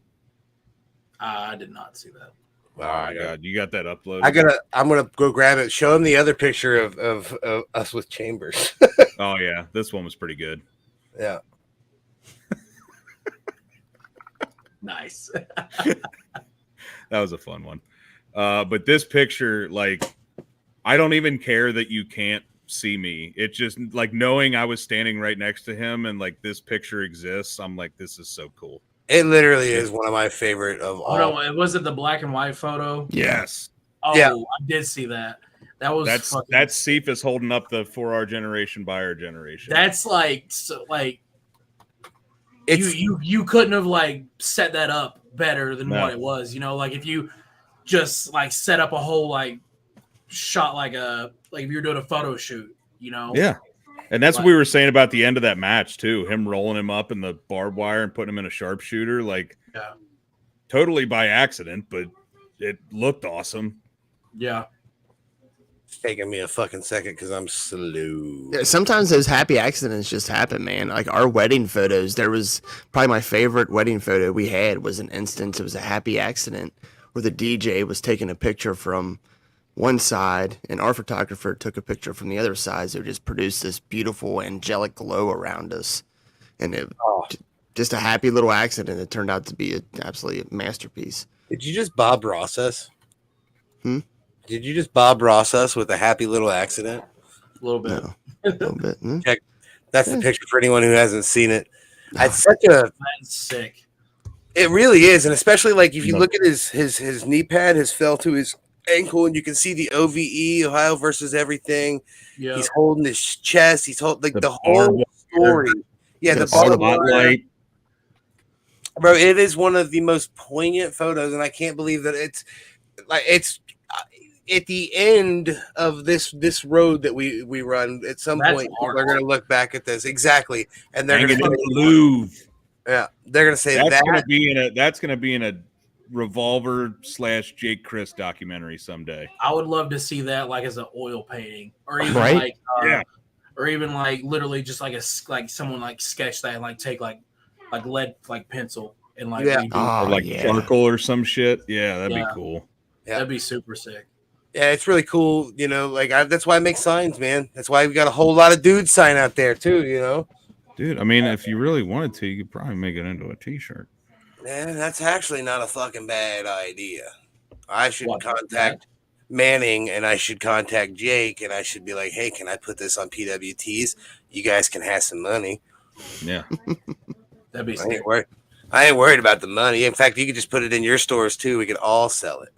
I did not see that. Oh my god, you got that uploaded? I'm gonna go grab it. Show him the other picture of us with Chambers. Oh yeah, this one was pretty good. Yeah. Nice. That was a fun one. But this picture, like, I don't even care that you can't see me. It's just like knowing I was standing right next to him and like this picture exists. I'm like, this is so cool. It literally is one of my favorite of all. Oh no, was it the black and white photo? Yes. Oh, yeah. I did see that. That was that's Cephas holding up the For Our Generation by Our Generation. That's like you couldn't have like set that up better than what it was. Like if you just like set up a whole like shot like if you're doing a photo shoot, Yeah. And that's what we were saying about the end of that match too. Him rolling him up in the barbed wire and putting him in a sharpshooter, like totally by accident, but it looked awesome. Yeah. It's taking me a fucking second because I'm slow. Yeah, sometimes those happy accidents just happen, man. Like our wedding photos, there was probably my favorite wedding photo we had was an instance. It was a happy accident where the DJ was taking a picture from one side and our photographer took a picture from the other side. So it just produced this beautiful angelic glow around us. And it just a happy little accident. It turned out to be absolutely a masterpiece. Did you just Bob Ross us? Did you just Bob Ross us with a happy little accident? A little bit. No, a little bit. Check. That's the picture for anyone who hasn't seen it. It's such That's sick. It really is, and especially like if you look at his knee pad has fell to his ankle, and you can see the OVE Ohio versus everything. Yeah. He's holding his chest. He's holding like the whole story. Yeah, the spotlight. Bro, it is one of the most poignant photos, and I can't believe that it's at the end of this road that we run. At some point, people are going to look back at this exactly, and they're going to lose. Yeah, they're going to say that's going to be in a Revolver / Jake Chris documentary someday. I would love to see that like as an oil painting, or even or even like literally just like someone like sketch that and like take like lead like pencil and like charcoal or some shit. Yeah, that'd be cool. Yeah, that'd be super sick. Yeah, it's really cool. Like that's why I make signs, man. That's why we got a whole lot of dudes sign out there too. Dude, I mean, if you really wanted to, you could probably make it into a T-shirt. Man, that's actually not a fucking bad idea. I should What, contact Manning and I should contact Jake and I should be like, hey, can I put this on PWTs? You guys can have some money. Yeah. That'd be I ain't worried about the money. In fact, you could just put it in your stores too. We could all sell it.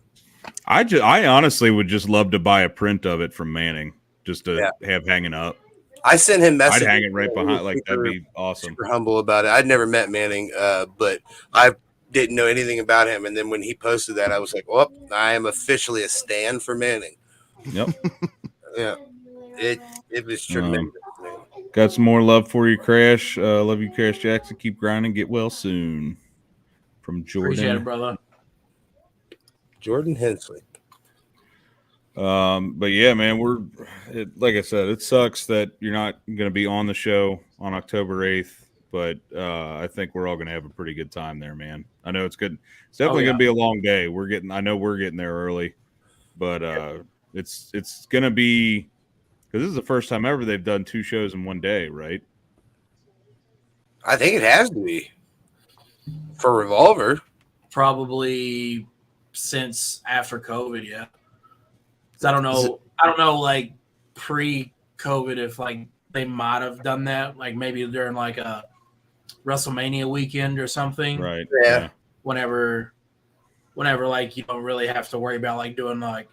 I honestly would just love to buy a print of it from Manning just to have hanging up. I sent him messages. I'd hang it right behind. Like, that'd be awesome. Super humble about it. I'd never met Manning, but I didn't know anything about him. And then when he posted that, I was like, well, I am officially a stan for Manning. Yep. Yeah. It was tremendous, man. Got some more love for you, Crash. Love you, Crash Jackson. Keep grinding. Get well soon. From Jordan. Appreciate it, brother. Jordan Hensley. But yeah, man, like I said, it sucks that you're not going to be on the show on October 8th, but I think we're all going to have a pretty good time there, man. I know it's good. It's definitely going to be a long day. I know we're getting there early, but it's going to be, because this is the first time ever they've done 2 shows in one day, right? I think it has to be for Revolver. Probably since after COVID, yeah. I don't know, like pre-COVID, if like they might have done that, like maybe during like a WrestleMania weekend or something. Right. Yeah. Whenever like you don't really have to worry about like doing like,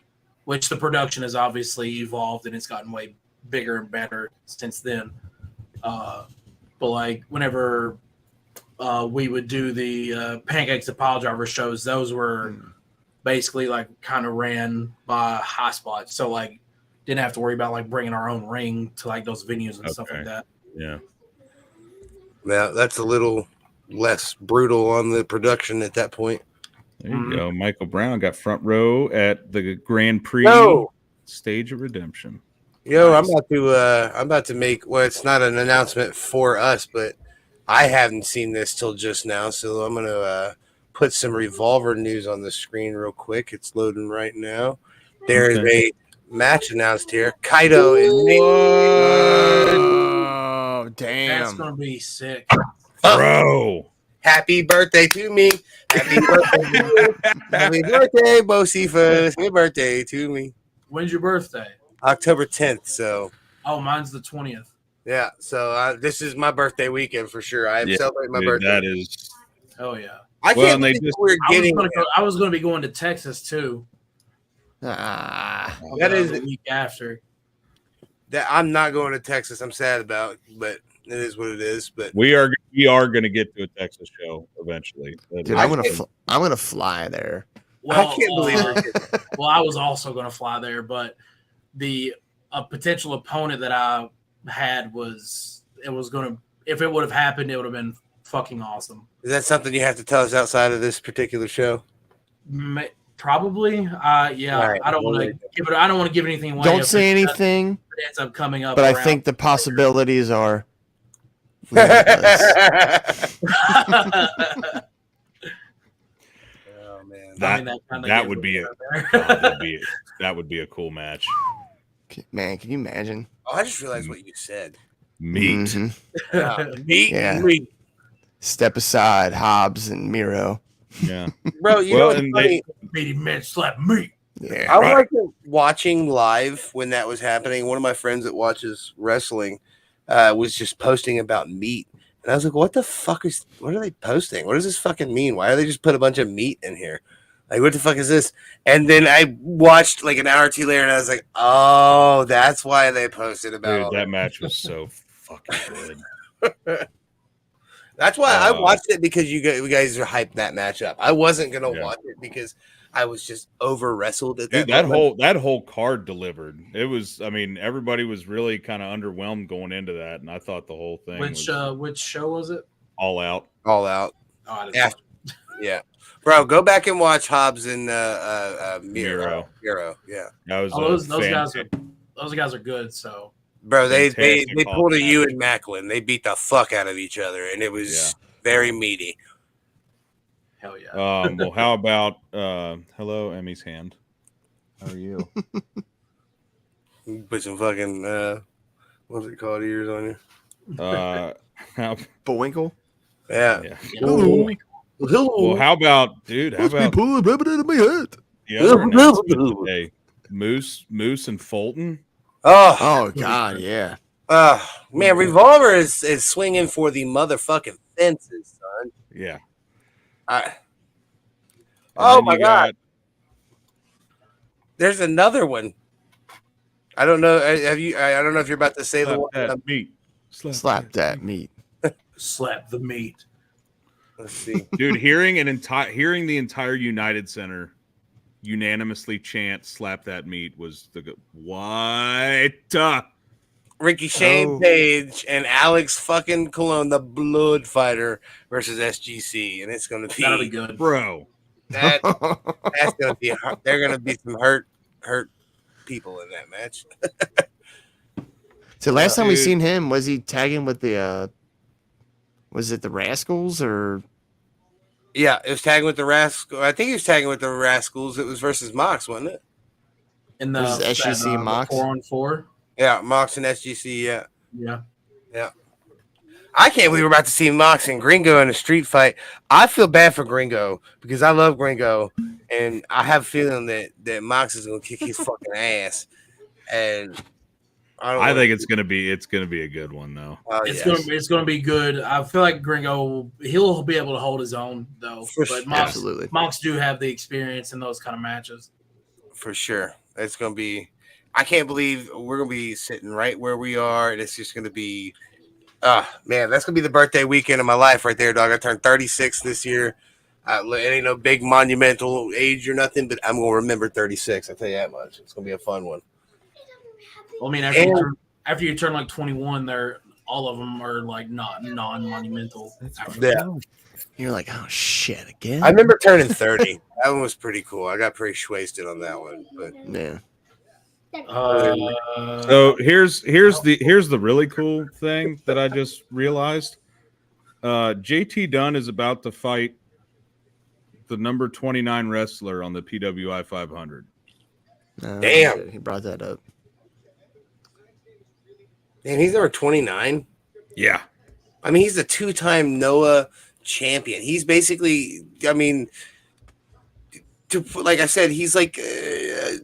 which the production has obviously evolved and it's gotten way bigger and better since then. But like whenever we would do the Pancakes and Pile Driver shows, those were basically like kind of ran by High Spot, so like didn't have to worry about like bringing our own ring to like those venues and stuff like that. Yeah, that's a little less brutal on the production at that point. There you go. Michael Brown got front row at the Grand Prix stage of redemption. Yo, nice. I'm about to make, well, it's not an announcement for us, but I haven't seen this till just now, so I'm gonna put some Revolver news on the screen real quick. It's loading right now. There is a match announced here. Kaito and Nate. Oh, damn. That's going to be sick. Bro. Happy birthday to me. Happy birthday. Happy birthday, Bosifas. Happy birthday to me. When's your birthday? October 10th, so. Oh, mine's the 20th. Yeah, so this is my birthday weekend for sure. I am celebrating my birthday. That is. Oh, yeah. I can't believe we're getting. I was going to be going to Texas too. That is the week after. That I'm not going to Texas. I'm sad about, but it is what it is. But we are going to get to a Texas show eventually. Dude, I'm gonna fly there. Well, I can't believe it. Well, I was also going to fly there, but a potential opponent that I had if it would have happened, it would have been fucking awesome. Is that something you have to tell us outside of this particular show? Probably. Yeah. Right. I don't want to give anything away. Don't say anything. It ends up coming up. But I think the possibilities are. Oh, man. That would be that would be a cool match. Man, can you imagine? Oh, I just realized what you said. Meat. Mm-hmm. Meat. Step aside, Hobbs and Miro. Yeah, bro. You know what's funny? Meaty men slap meat. Yeah, I was watching live when that was happening. One of my friends that watches wrestling was just posting about meat, and I was like, "What the fuck what are they posting? What does this fucking mean? Why do they just put a bunch of meat in here? Like, what the fuck is this?" And then I watched like an hour or two later, and I was like, "Oh, that's why they posted about." Dude, that match was so fucking good. That's why I watched it, because you guys are hyped that match up. I wasn't gonna watch it because I was just over wrestled at that. Dude, that whole card delivered. It was, I mean, everybody was really kind of underwhelmed going into that, and I thought the whole thing. Which show was it? All Out. All Out. Oh, yeah, bro, go back and watch Hobbs and Miro. Yeah, that was those guys are good. So. Bro, they pulled a Ewan Macklin. They beat the fuck out of each other, and it was very meaty. Hell yeah. Well, how about hello, Emmy's hand? How are you? Put some fucking what's it called, ears on you. How, Bullwinkle. Yeah. yeah. Hello. Well, how about, dude? How Must be about pulling a rabbit out of my head. the other announcement today? Moose, and Fulton. Oh, Oh God, yeah. man, Revolver is swinging for the motherfucking fences, son. Yeah. Oh my God. There's another one. I don't know. Have you? I don't know if you're about to say the one. That meat. Slap that meat. Slap the meat. Let's see, dude. Hearing the entire United Center unanimously chant "slap that meat" was the what? Ricky Shane Page and Alex fucking Colon, the Blood Fighter versus SGC, and it's gonna be That'll be good, bro. That's gonna be. They're gonna be some hurt people in that match. So last time we seen him, was he tagging with the was it the Rascals or? Yeah, it was tagging with the Rascals. I think he was tagging with the Rascals. It was versus Mox, wasn't it? In the SGC Mox 4-on-4. Yeah, Mox and SGC. Yeah. I can't believe we're about to see Mox and Gringo in a street fight. I feel bad for Gringo because I love Gringo, and I have a feeling that Mox is gonna kick his fucking ass. And I think it's gonna be a good one though. It's gonna be good. I feel like Gringo he'll be able to hold his own though. But Mox do have the experience in those kind of matches. For sure, it's gonna be. I can't believe we're gonna be sitting right where we are, and it's just gonna be. Man, that's gonna be the birthday weekend of my life right there, dog. I turned 36 this year. It ain't no big monumental age or nothing, but I'm gonna remember 36. I'll tell you that much. It's gonna be a fun one. Well, I mean, after you turn like 21, all of them are like not non-monumental. Yeah. You're like, oh shit, again. I remember turning 30. That one was pretty cool. I got pretty wasted on that one, but yeah. So here's the really cool thing that I just realized. JT Dunn is about to fight the number 29 wrestler on the PWI 500. Damn, he brought that up. Man, he's number 29. Yeah, I mean he's a 2-time NOAH champion. He's basically, I mean, like I said, he's like a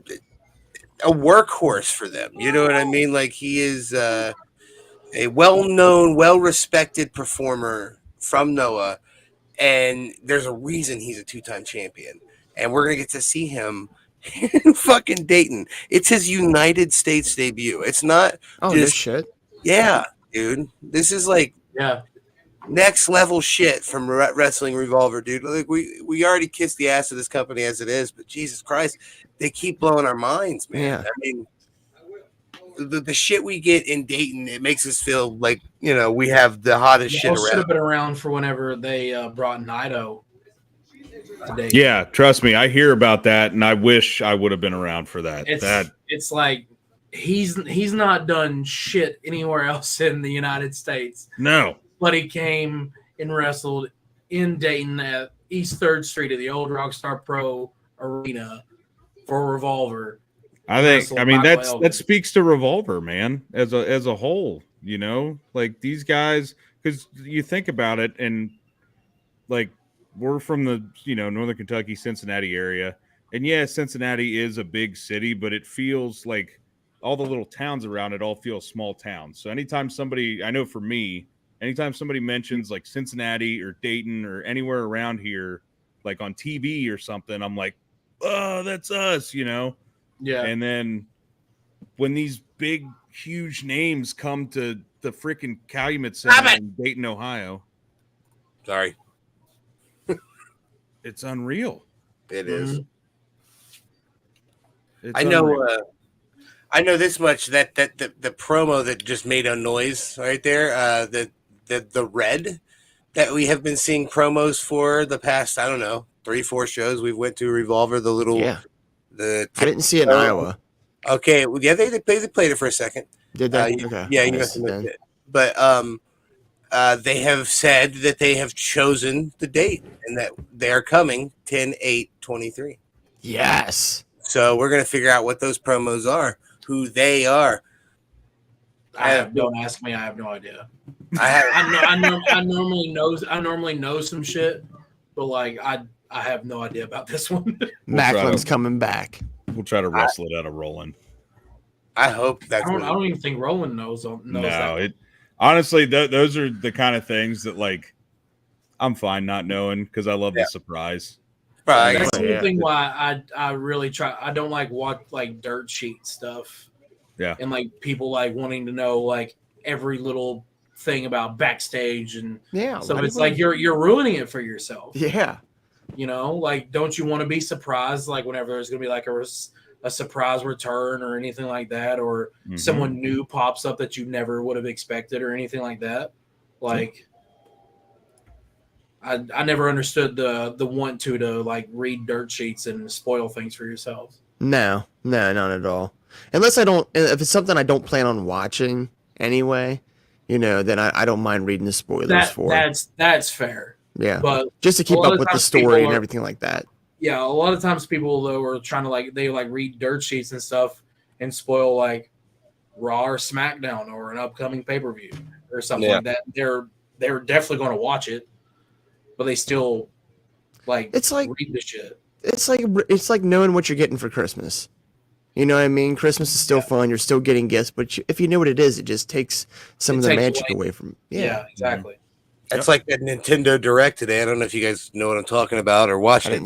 workhorse for them. You know what I mean? Like he is a well-known, well-respected performer from NOAH, and there's a reason he's a 2-time champion. And we're gonna get to see him in fucking Dayton. It's his United States debut. It's not. Oh, this shit. Yeah, dude. This is like next level shit from Wrestling Revolver, dude. Like we already kissed the ass of this company as it is, but Jesus Christ, they keep blowing our minds, man. Yeah. I mean, the shit we get in Dayton, it makes us feel like, you know, we have the hottest shit around. Should have been around for whenever they brought Naito today. Yeah, trust me, I hear about that, and I wish I would have been around for that. It's like he's not done shit anywhere else in the United States. No. But he came and wrestled in Dayton at East 3rd Street of the old Rockstar Pro Arena for Revolver. I mean that speaks to Revolver, man, as a whole, you know? Like these guys, because you think about it, and like we're from the, you know, Northern Kentucky, Cincinnati area. And yeah, Cincinnati is a big city, but it feels like all the little towns around it all feel small towns. So anytime somebody mentions like Cincinnati or Dayton or anywhere around here, like on TV or something, I'm like, oh, that's us, you know? Yeah. And then when these big, huge names come to the freaking Calumet Center in Dayton, Ohio. Sorry. It's unreal. It is. It's I know. unreal. I know this much that the promo that just made a noise right there. The red that we have been seeing promos for the past, I don't know, 3-4 shows we've went to Revolver. The little I didn't see it in Iowa. Okay, well, yeah, they played it for a second. Did they? Okay. Yeah, you must have missed it. But they have said that they have chosen the date and that they are coming 10/8/23. Yes. So we're gonna figure out what those promos are, who they are. Don't ask me. I have no idea. I normally know some shit, but like I have no idea about this one. Macklin's coming back. We'll try to wrestle it out of Roland. I hope that's. I don't even think Roland knows No, that. Honestly, those are the kind of things that like I'm fine not knowing because I love the surprise. Right. That's the only thing why I really try. I don't like watch like dirt sheet stuff. Yeah. And like people like wanting to know like every little thing about backstage and so it's like you're ruining it for yourself. Yeah. You know, like don't you want to be surprised like whenever there's gonna be like a surprise return or anything like that, or someone new pops up that you never would have expected or anything like that. Like I never understood the want to like read dirt sheets and spoil things for yourself. No, not at all. Unless if it's something I don't plan on watching anyway, then I don't mind reading the spoilers for it. That's fair. Yeah. But just to keep up with the story and everything like that. Yeah, a lot of times people though are trying to they read dirt sheets and stuff and spoil like Raw or SmackDown or an upcoming pay-per-view or something like that. They're definitely going to watch it, but they still read the shit. It's like knowing what you're getting for Christmas. You know what I mean? Christmas is still fun. You're still getting gifts, but if you know what it is, it just takes some of the magic away from. Yeah, exactly. It's like that Nintendo Direct today. I don't know if you guys know what I'm talking about or watched it.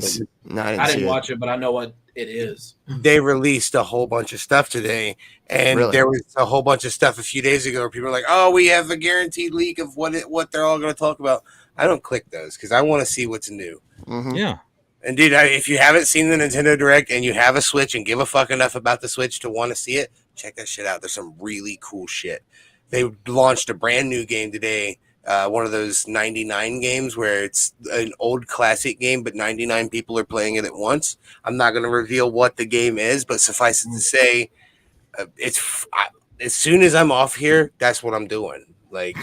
I didn't watch it, but I know what it is. They released a whole bunch of stuff today, and there was a whole bunch of stuff a few days ago where people were like, "Oh, we have a guaranteed leak of what they're all going to talk about." I don't click those because I want to see what's new. Mm-hmm. Yeah. And dude, if you haven't seen the Nintendo Direct and you have a Switch and give a fuck enough about the Switch to want to see it, check that shit out. There's some really cool shit. They launched a brand new game today. One of those 99 games where it's an old classic game, but 99 people are playing it at once. I'm not going to reveal what the game is, but suffice it to say, as soon as I'm off here, that's what I'm doing. Like,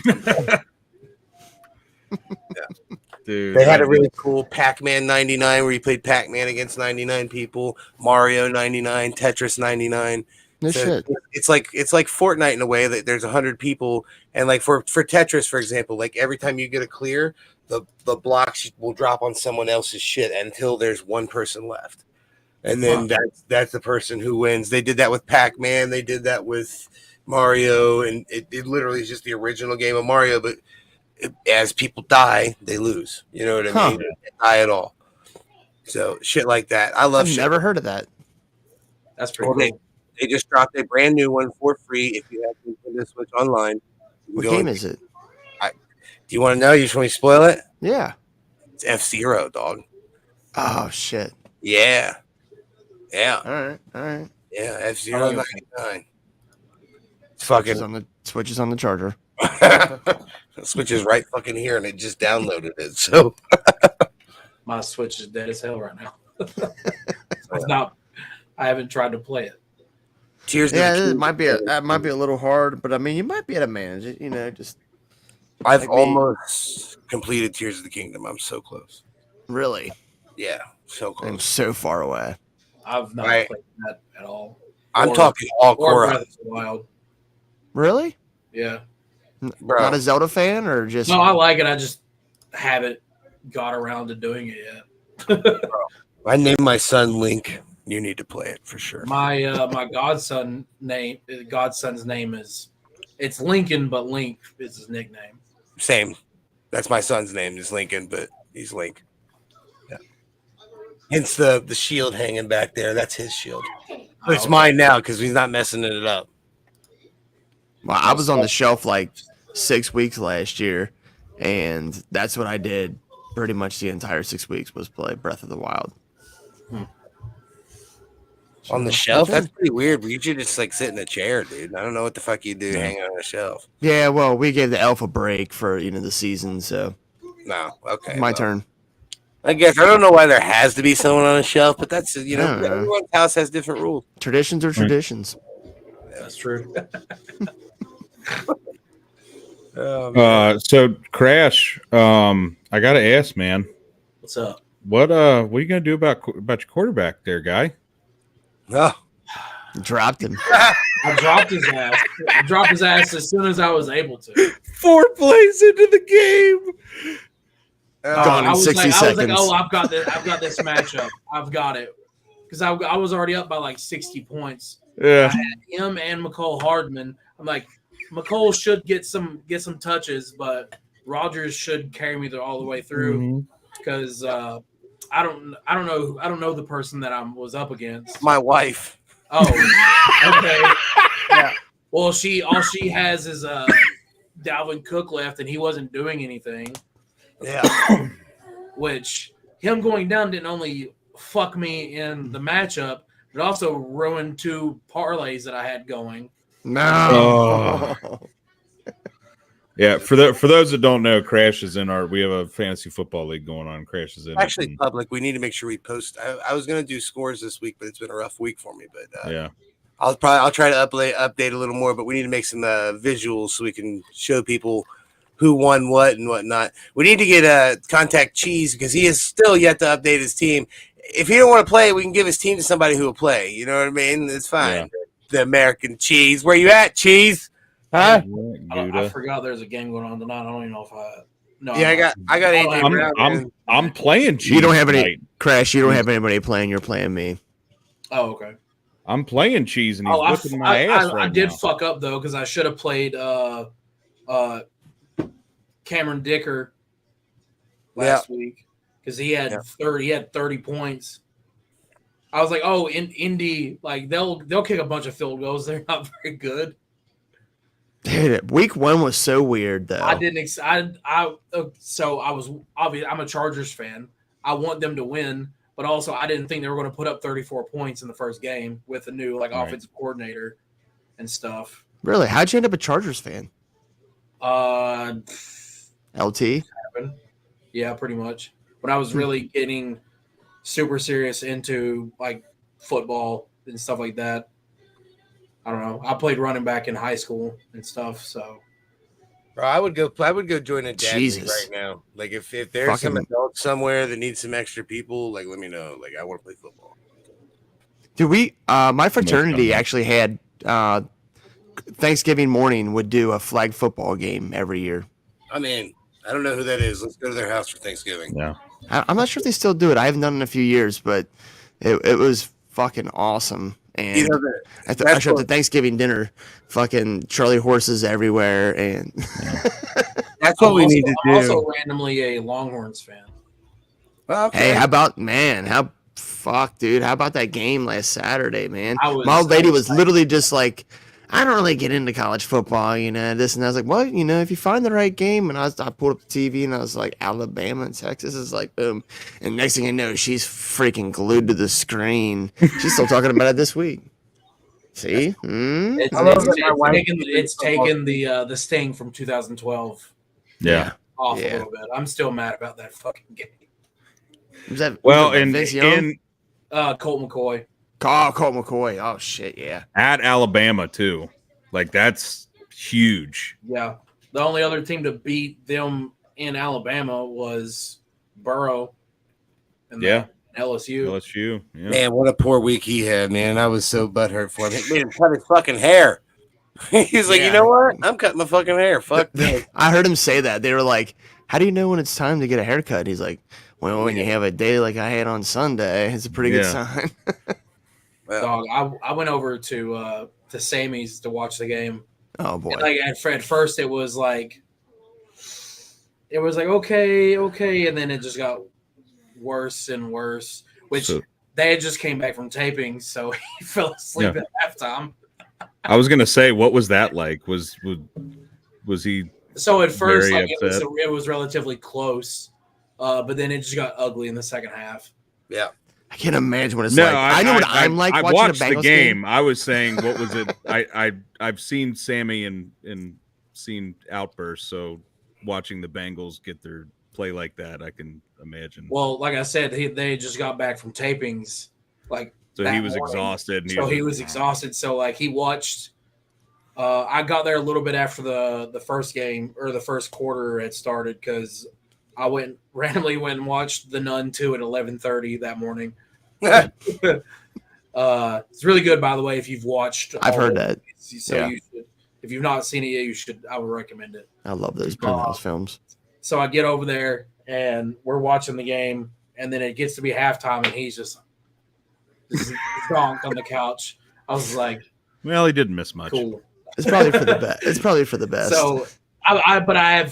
Dude, they had a really cool Pac-Man 99 where you played Pac-Man against 99 people, Mario 99, Tetris 99. Shit. It's like Fortnite in a way that there's 100 people, and like for Tetris, for example, like every time you get a clear, the blocks will drop on someone else's shit until there's one person left, and then that's the person who wins. They did that with Pac-Man, they did that with Mario, and it literally is just the original game of Mario, but as people die, they lose. You know what I mean? They die at all. So shit like that. I love. I've never heard of that. That's pretty cool. They just dropped a brand new one for free if you have Nintendo Switch Online. What game is it? Do you want to know? You just want me to spoil it? Yeah. It's F-Zero, dog. Oh, shit. Yeah. Yeah. All right. Yeah, F-Zero 99. It's fucking... Switch is on the charger. Switch is right fucking here, and it just downloaded it, so... My Switch is dead as hell right now. I haven't tried to play it. It might be a little hard, but I mean, you might be able to manage it. Just. I've almost completed Tears of the Kingdom. I'm so close. Really? Yeah, so close. I'm so far away. I've not played that at all. I'm talking all core. Breath of the Wild. Really? Yeah. Bro. Not a Zelda fan, or just? No, I like it. I just haven't got around to doing it yet. Bro, I named my son Link. You need to play it for sure. My godson's name is Lincoln, but Link is his nickname. Same. That's my son's name is Lincoln, but he's Link. Yeah. Hence the shield hanging back there. That's his shield. But it's mine now because he's not messing it up. Well, I was on the shelf like 6 weeks last year, and that's what I did pretty much the entire 6 weeks was play Breath of the Wild. On the shelf? That's pretty weird. You should just like sit in a chair, dude. I don't know what the fuck you do hanging on a shelf. Yeah, well, we gave the elf a break for the season, so. No, okay. My turn. I guess I don't know why there has to be someone on a shelf, but that's everyone's house has different rules. Traditions are traditions. That's true. So Crash, I gotta ask, man. What's up? What are you gonna do about your quarterback there, guy? Oh. Dropped him. I dropped his ass. I dropped his ass as soon as I was able to. 4 plays into the game. Gone in 60 seconds. I was like, oh, I've got this matchup. I've got it. Because I was already up by like 60 points. Yeah. I had him and McCole Hardman. I'm like, McCole should get some touches, but Rogers should carry me all the way through. Because I don't know the person that I was up against. My wife. Oh, okay. Yeah. Well, all she has is Dalvin Cook left, and he wasn't doing anything. Yeah. Which him going down didn't only fuck me in the matchup, but also ruined 2 parlays that I had going. No. Yeah, for those that don't know, Crash is we have a fantasy football league going on. Crash is in Actually, public. We need to make sure we post. I was gonna do scores this week, but it's been a rough week for me. But yeah, I'll try to update a little more. But we need to make some visuals so we can show people who won what and whatnot. We need to get contact Cheese because he is still yet to update his team. If he don't want to play, we can give his team to somebody who will play. You know what I mean? It's fine. Yeah. The American Cheese. Where you at, Cheese? Huh? I forgot there's a game going on tonight. I don't even know if I. No. Yeah, I got AJ Brown. I'm playing Cheese. You don't have any tonight. Crash. You don't have anybody playing. You're playing me. Oh, okay. I'm playing Cheese, and he's whipping my ass right I did now. fuck up though because I should have played Cameron Dicker last week because he had 30 points. I was like, oh, Indy, like they'll kick a bunch of field goals. They're not very good. Dude, week 1 was so weird though. I didn't. So I was obvious. I'm a Chargers fan. I want them to win, but also I didn't think they were going to put up 34 points in the first game with a new offensive coordinator and stuff. Really? How'd you end up a Chargers fan? LT? Yeah, pretty much. When I was really getting super serious into like football and stuff like that. I don't know. I played running back in high school and stuff, so Bro, I would go join a dad league right now. Like if there's some adult somewhere that needs some extra people, like let me know. Like I want to play football. Dude, my fraternity actually had Thanksgiving morning would do a flag football game every year. I mean, I don't know who that is. Let's go to their house for Thanksgiving. Yeah. I'm not sure if they still do it. I haven't done it in a few years, but it was fucking awesome. And I showed up to Thanksgiving dinner, fucking Charlie horses everywhere, and that's what we need to do. Also, randomly a Longhorns fan. Well, okay. Hey, how about dude? How about that game last Saturday, man? My old lady was literally just like, I don't really get into college football, this and I was like, well, if you find the right game, and I pulled up the TV and I was like, Alabama and Texas is like, boom, and next thing I know, she's freaking glued to the screen. She's still talking about it this week. See, it's taken the sting from 2012. Yeah, off a little bit. I'm still mad about that fucking game. Colt McCoy. Oh, Colt McCoy. Oh, shit, yeah. At Alabama, too. Like, that's huge. Yeah. The only other team to beat them in Alabama was Burrow. And LSU. LSU, yeah. Man, what a poor week he had, man. I was so butthurt for him. He made him cut his fucking hair. He's like, you know what? I'm cutting my fucking hair. Fuck this. I heard him say that. They were like, how do you know when it's time to get a haircut? He's like, well, when you have a day like I had on Sunday, it's a pretty good sign. Dog, I went over to Sammy's to watch the game. Oh boy! And at first it was like okay, and then it just got worse and worse. Which they had just came back from taping, so he fell asleep at halftime. I was gonna say, what was that like? Was he? So at first, it was relatively close, but then it just got ugly in the second half. Yeah. I can't imagine what it's like. I know what I'm like watching watched a Bengals the game. I was saying, what was it? I've seen Sammy and seen outbursts. So watching the Bengals get their play like that, I can imagine. Well, like I said, they just got back from tapings. So he was exhausted. He was exhausted. So he watched. I got there a little bit after the first game or the first quarter had started because I randomly went and watched The Nun 2 at 11:30 that morning. It's really good, by the way. If you've watched, I've heard that. So you should, if you've not seen it yet, you should. I would recommend it. I love those Blumhouse films. So I get over there and we're watching the game, and then it gets to be halftime, and he's just donked on the couch. I was like, well, he didn't miss much. Cool. It's probably for the best. It's probably for the best. So, I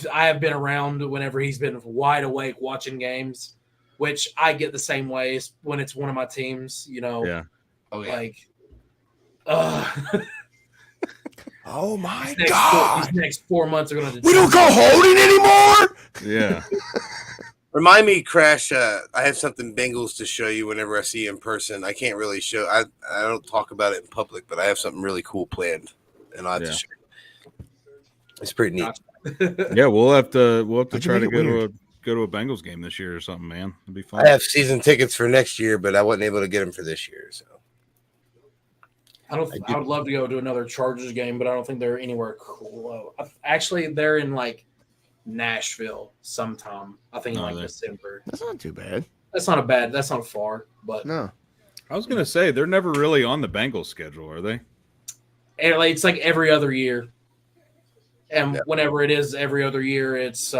have been around whenever he's been wide awake watching games, which I get the same way when it's one of my teams. You know, Yeah. Oh yeah. like, oh my these God. next 4 months are going to. We don't go holding anymore. Yeah. Remind me, Crash. I have something Bengals to show you whenever I see you in person. I can't really show. I don't talk about it in public, but I have something really cool planned, and I have to show you. It's pretty neat. Yeah, we'll have to try to go to a Bengals game this year or something, man. It'll be fun. I have season tickets for next year, but I wasn't able to get them for this year. So I would love to go to another Chargers game, but I don't think they're anywhere close. Actually, they're in like Nashville sometime. I think in like December. That's not too bad. That's not far, but no. I was gonna say they're never really on the Bengals schedule, are they? It's like every other year. And whenever it is every other year, it's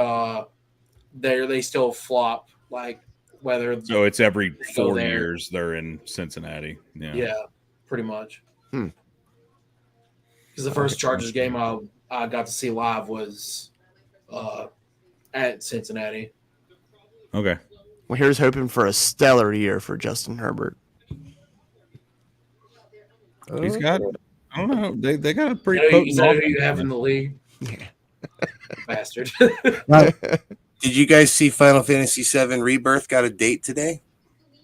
they still flop, like whether so it's every 4 years they're in Cincinnati. Yeah, pretty much. Because the first Chargers game I got to see live was at Cincinnati. Okay. Well, here's hoping for a stellar year for Justin Herbert. He's got, I don't know, they got a pretty Is that who you have in the league? Yeah. Bastard. did you guys see Final Fantasy VII Rebirth got a date today?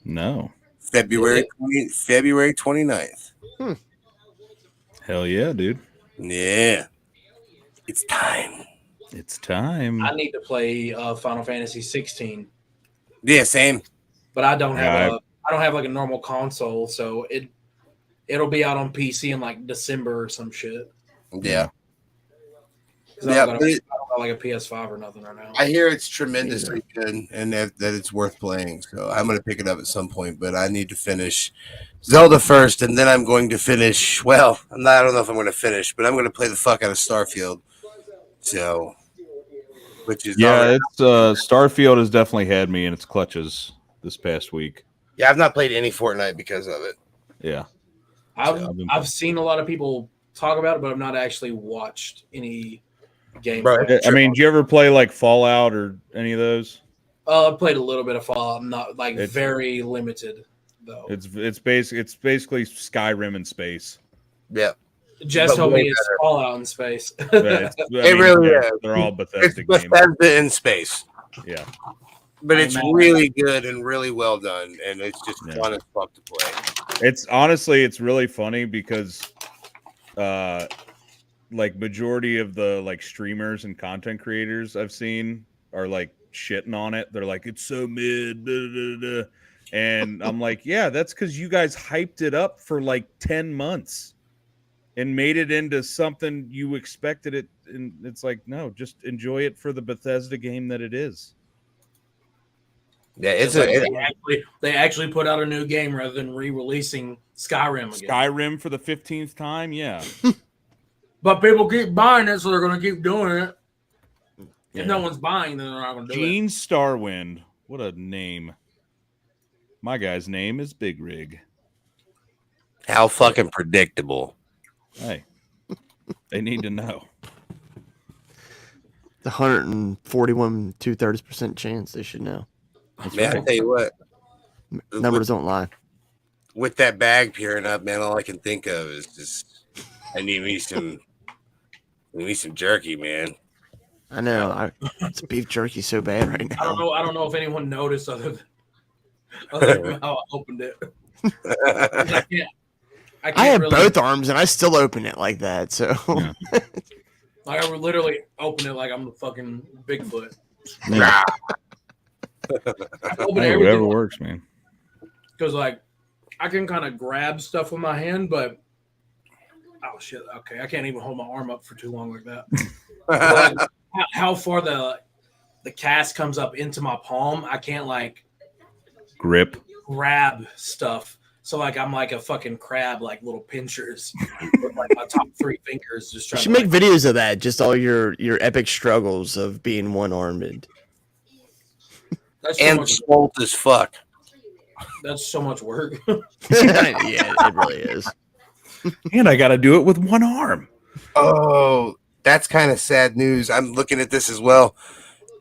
No. February 29th. Hell yeah, dude. Yeah. It's time. It's time. I need to play Final Fantasy 16. Yeah, same. But I don't have like a normal console, so it'll be out on PC in like December or some shit. Yeah. I don't got like a PS5 or nothing right now. I hear it's tremendously good and that it's worth playing. So I'm going to pick it up at some point, but I need to finish Zelda first, and then I'm going to finish. Well, I don't know if I'm going to finish, but I'm going to play the fuck out of Starfield. So, which is it's Starfield has definitely had me in its clutches this past week. Yeah, I've not played any Fortnite because of it. Yeah, I've seen a lot of people talk about it, but I've not actually watched any games. Right. I mean, do you ever play like Fallout or any of those? I played a little bit of Fallout, not like very limited though. It's basically Skyrim in space. Yeah. Jess told me it's Fallout in space. It really is. They're all Bethesda games. Bethesda in space. Yeah. But it's really good and really well done, and it's just fun as fuck to play. It's really funny because like majority of the like streamers and content creators I've seen are like shitting on it. They're like, it's so mid, blah, blah, blah. And I'm like, yeah, that's because you guys hyped it up for like 10 months and made it into something you expected it. And it's like, no, just enjoy it for the Bethesda game that it is. Yeah, they actually put out a new game rather than re-releasing Skyrim again. Skyrim for the 15th time, yeah. But people keep buying it, so they're going to keep doing it. If no one's buying, then they're not going to do it. Gene Starwind, what a name! My guy's name is Big Rig. How fucking predictable! Hey, they need to know. The 141 2/3% chance they should know. Man, I tell you what, numbers don't lie. With that bag peering up, man, all I can think of is just I need me some jerky, man. I know. It's beef jerky so bad right now. I don't know if anyone noticed other than how I opened it. I have both arms and I still open it like that. So I literally open it like I'm the fucking Bigfoot. Yeah. Whatever works, man. Because like I can kind of grab stuff with my hand, but oh shit, okay, I can't even hold my arm up for too long like that. Like, how far the cast comes up into my palm, I can't like grab stuff. So like I'm like a fucking crab, like little pinchers with like my top 3 fingers. Just You trying should to make videos of that. Just all your epic struggles of being one-armed. That's so And much. swolt as fuck. That's so much work. Yeah, it really is. And I got to do it with one arm. Oh, that's kind of sad news. I'm looking at this as well.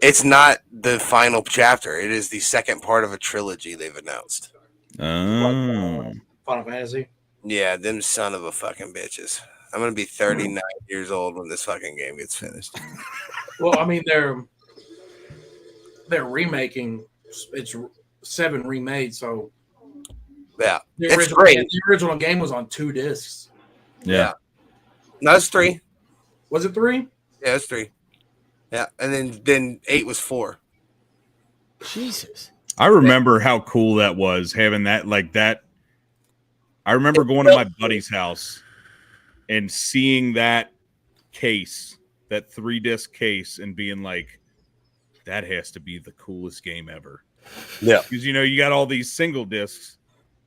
It's not the final chapter. It is the second part of a trilogy they've announced. Oh. Final Fantasy. Yeah, them son of a fucking bitches. I'm going to be 39 years old when this fucking game gets finished. Well, I mean they're remaking. It's 7 remade, so Yeah, the it's original, great. the original game was on 2 discs. Yeah. No, it's 3. Was it 3? Yeah, it's 3. Yeah, and then 8 was 4. Jesus. I remember how cool that was, having that like that. I remember going to my buddy's house and seeing that case, that 3-disc case, and being like, that has to be the coolest game ever. Yeah. Because, you got all these single discs,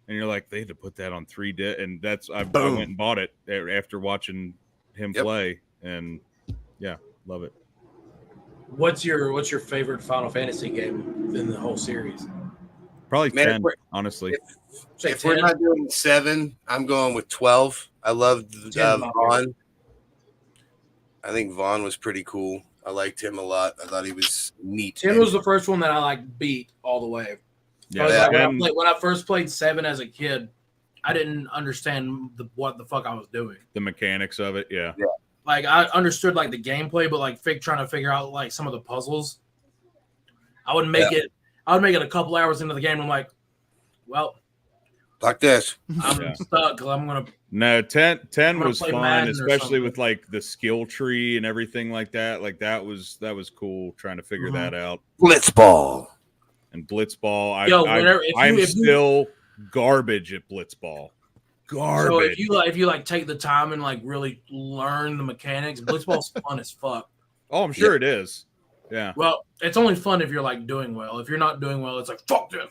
and you're like, they had to put that on 3 discs. And that's, I went and bought it after watching him play. And yeah, love it. What's your favorite Final Fantasy game in the whole series? Probably Man, 10, honestly. If we're not doing 7, I'm going with 12. I loved Vaughn. I think Vaughn was pretty cool. I liked him a lot. I thought he was neat. 10 was the first one that I like beat all the way. Yeah, When I first played 7 as a kid, I didn't understand what the fuck I was doing. The mechanics of it, yeah. Like I understood like the gameplay, but like trying to figure out like some of the puzzles, I would make it. I would make it a couple hours into the game. And I'm like, well, like this. I'm stuck. I'm gonna. No, 10 was play fun, Madden or especially something. with like the skill tree and everything like that. Like that was cool trying to figure that out. Blitzball. And Blitzball, I'm still garbage at Blitzball. Garbage. So if you like take the time and like really learn the mechanics, Blitzball's fun as fuck. Oh, I'm sure it is. Yeah. Well, it's only fun if you're like doing well. If you're not doing well, it's like fuck this.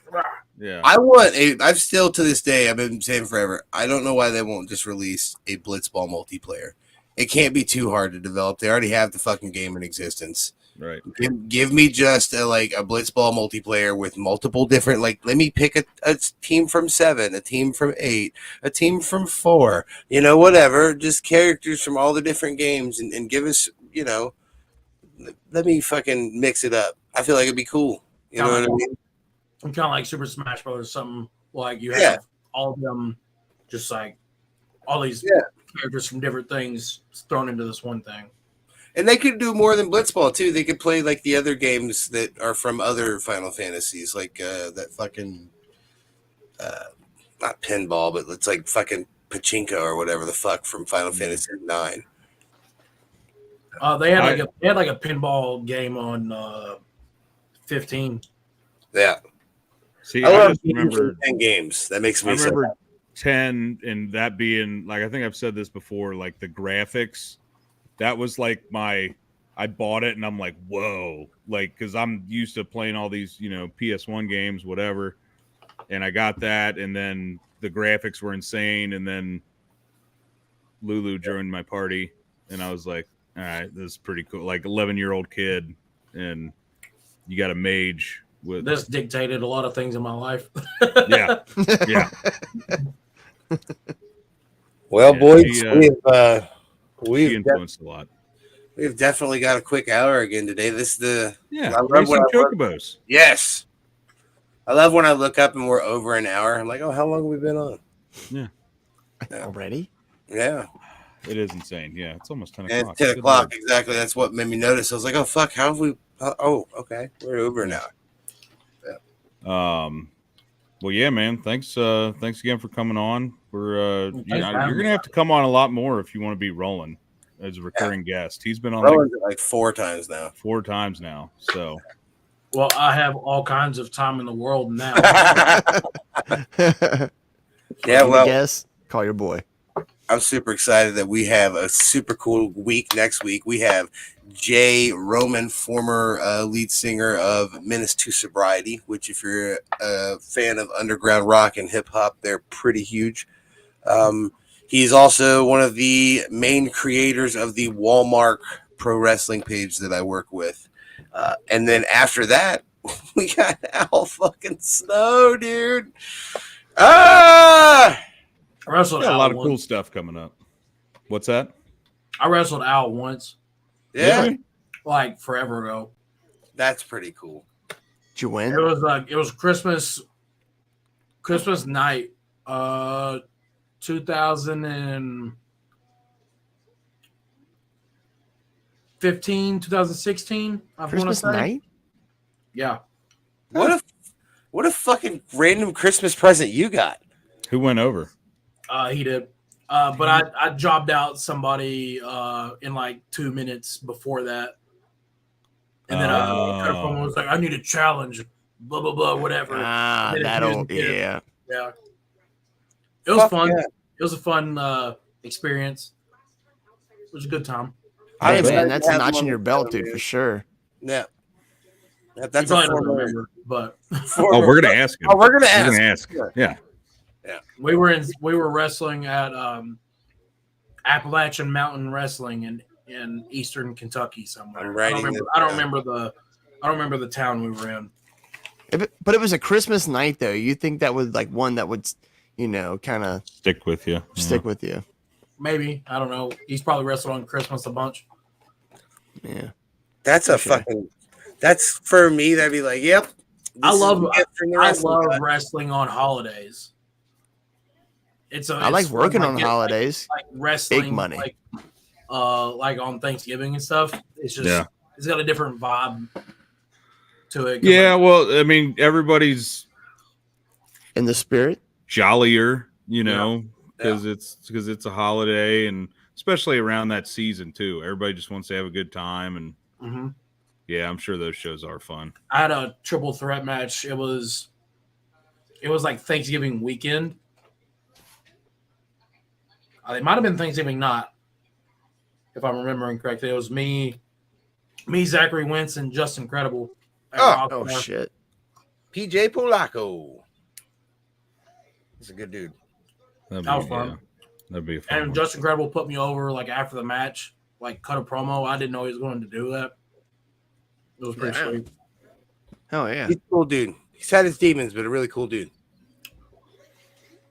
Yeah. I've still to this day, I've been saying forever, I don't know why they won't just release a Blitzball multiplayer. It can't be too hard to develop. They already have the fucking game in existence. Right. Give me just a Blitzball multiplayer with multiple different, let me pick a team from 7, a team from 8, a team from 4, whatever, just characters from all the different games and give us, let me fucking mix it up. I feel like it'd be cool. You know what I mean? I'm kind of like Super Smash Brothers, something like you have all of them, just like all these characters from different things thrown into this one thing. And they could do more than Blitzball too. They could play like the other games that are from other Final Fantasies, like that fucking not pinball, but it's like fucking pachinko or whatever the fuck from Final Fantasy 9. They had like a pinball game on 15. Yeah. See, I just remember 10 games. That makes me. I remember 10, and that being like, I think I've said this before, like the graphics. That was like I bought it and I'm like, whoa, like, because I'm used to playing all these, PS1 games, whatever. And I got that, and then the graphics were insane. And then Lulu joined my party, and I was like, all right, this is pretty cool. Like 11-year-old kid, and you got a mage with this dictated a lot of things in my life. Yeah. Well, boys, we influenced a lot. We've definitely got a quick hour again today. This is the I love some chocobos. Yes, I love when I look up and we're over an hour. I'm like, oh, how long have we been on? Yeah. Already? Yeah. It is insane. Yeah, it's almost 10 And o'clock. it's 10 o'clock, exactly. That's what made me notice. I was like, oh, fuck, how have we... Oh, okay. We're over an hour. Yeah. Well, yeah, man. Thanks again for coming on. We're you're gonna have to come on a lot more if you want to be rolling as a recurring guest. He's been on like 4 times now. 4 times now. So, well, I have all kinds of time in the world now. Yeah, well, guess call your boy. I'm super excited that we have a super cool week next week. We have Jay Roman, former lead singer of Menace to Sobriety, which if you're a fan of underground rock and hip hop, they're pretty huge. He's also one of the main creators of the Walmart Pro Wrestling page that I work with. And then after that, we got Al fucking Snow, dude. I wrestled Got a Al lot of once. cool stuff coming up. What's that? I wrestled Al once, Yeah, like forever ago. that's pretty cool. Did you win? It was Christmas night, 2015, 2016. I want to Christmas say. night? Yeah. What a fucking random Christmas present you got. Who went over? He did. But I jobbed out somebody in like 2 minutes before that. And then I cut a promo. Was like, I need a challenge, blah, blah, blah, whatever. Yeah. Yeah. It was fun. Yeah. It was a fun experience. It was a good time. Hey, I'm man, excited that's to a have notch him in on your the belt, show, dude, man. for sure. Yeah. You That's a probably don't former. remember, but Oh, we're gonna ask him. Oh, we're gonna We're ask. gonna ask. Yeah. we were wrestling at Appalachian Mountain Wrestling in Eastern Kentucky somewhere. I'm I writing don't this remember the town we were in. But it was a Christmas night, though. You think that was like one that would, kind of Stick with you. stick with you? Maybe, I don't know. He's probably wrestled on Christmas a bunch. Yeah. That's a sure. fucking. That's for me. That'd be like, yep. I this is love a gift from the wrestling god. wrestling on holidays. I like working on holidays. Like wrestling, Big money. like on Thanksgiving and stuff. It's just it's got a different vibe to it. Yeah, well, I mean, everybody's In the spirit? jollier, because it's a holiday, and especially around that season too. Everybody just wants to have a good time, and Mhm. yeah, I'm sure those shows are fun. I had a triple threat match. It was like Thanksgiving weekend. It might have been Thanksgiving not, if I'm remembering correctly. It was me, Zachary Wentz, and Justin Credible. Oh, shit. PJ Polacco. He's a good dude. That'd That was fun. That'd be a fun. And one. Justin Credible put me over like after the match, like cut a promo. I didn't know he was going to do that. It was pretty Yeah. sweet. Oh, yeah. He's a cool dude. He's had his demons, but a really cool dude.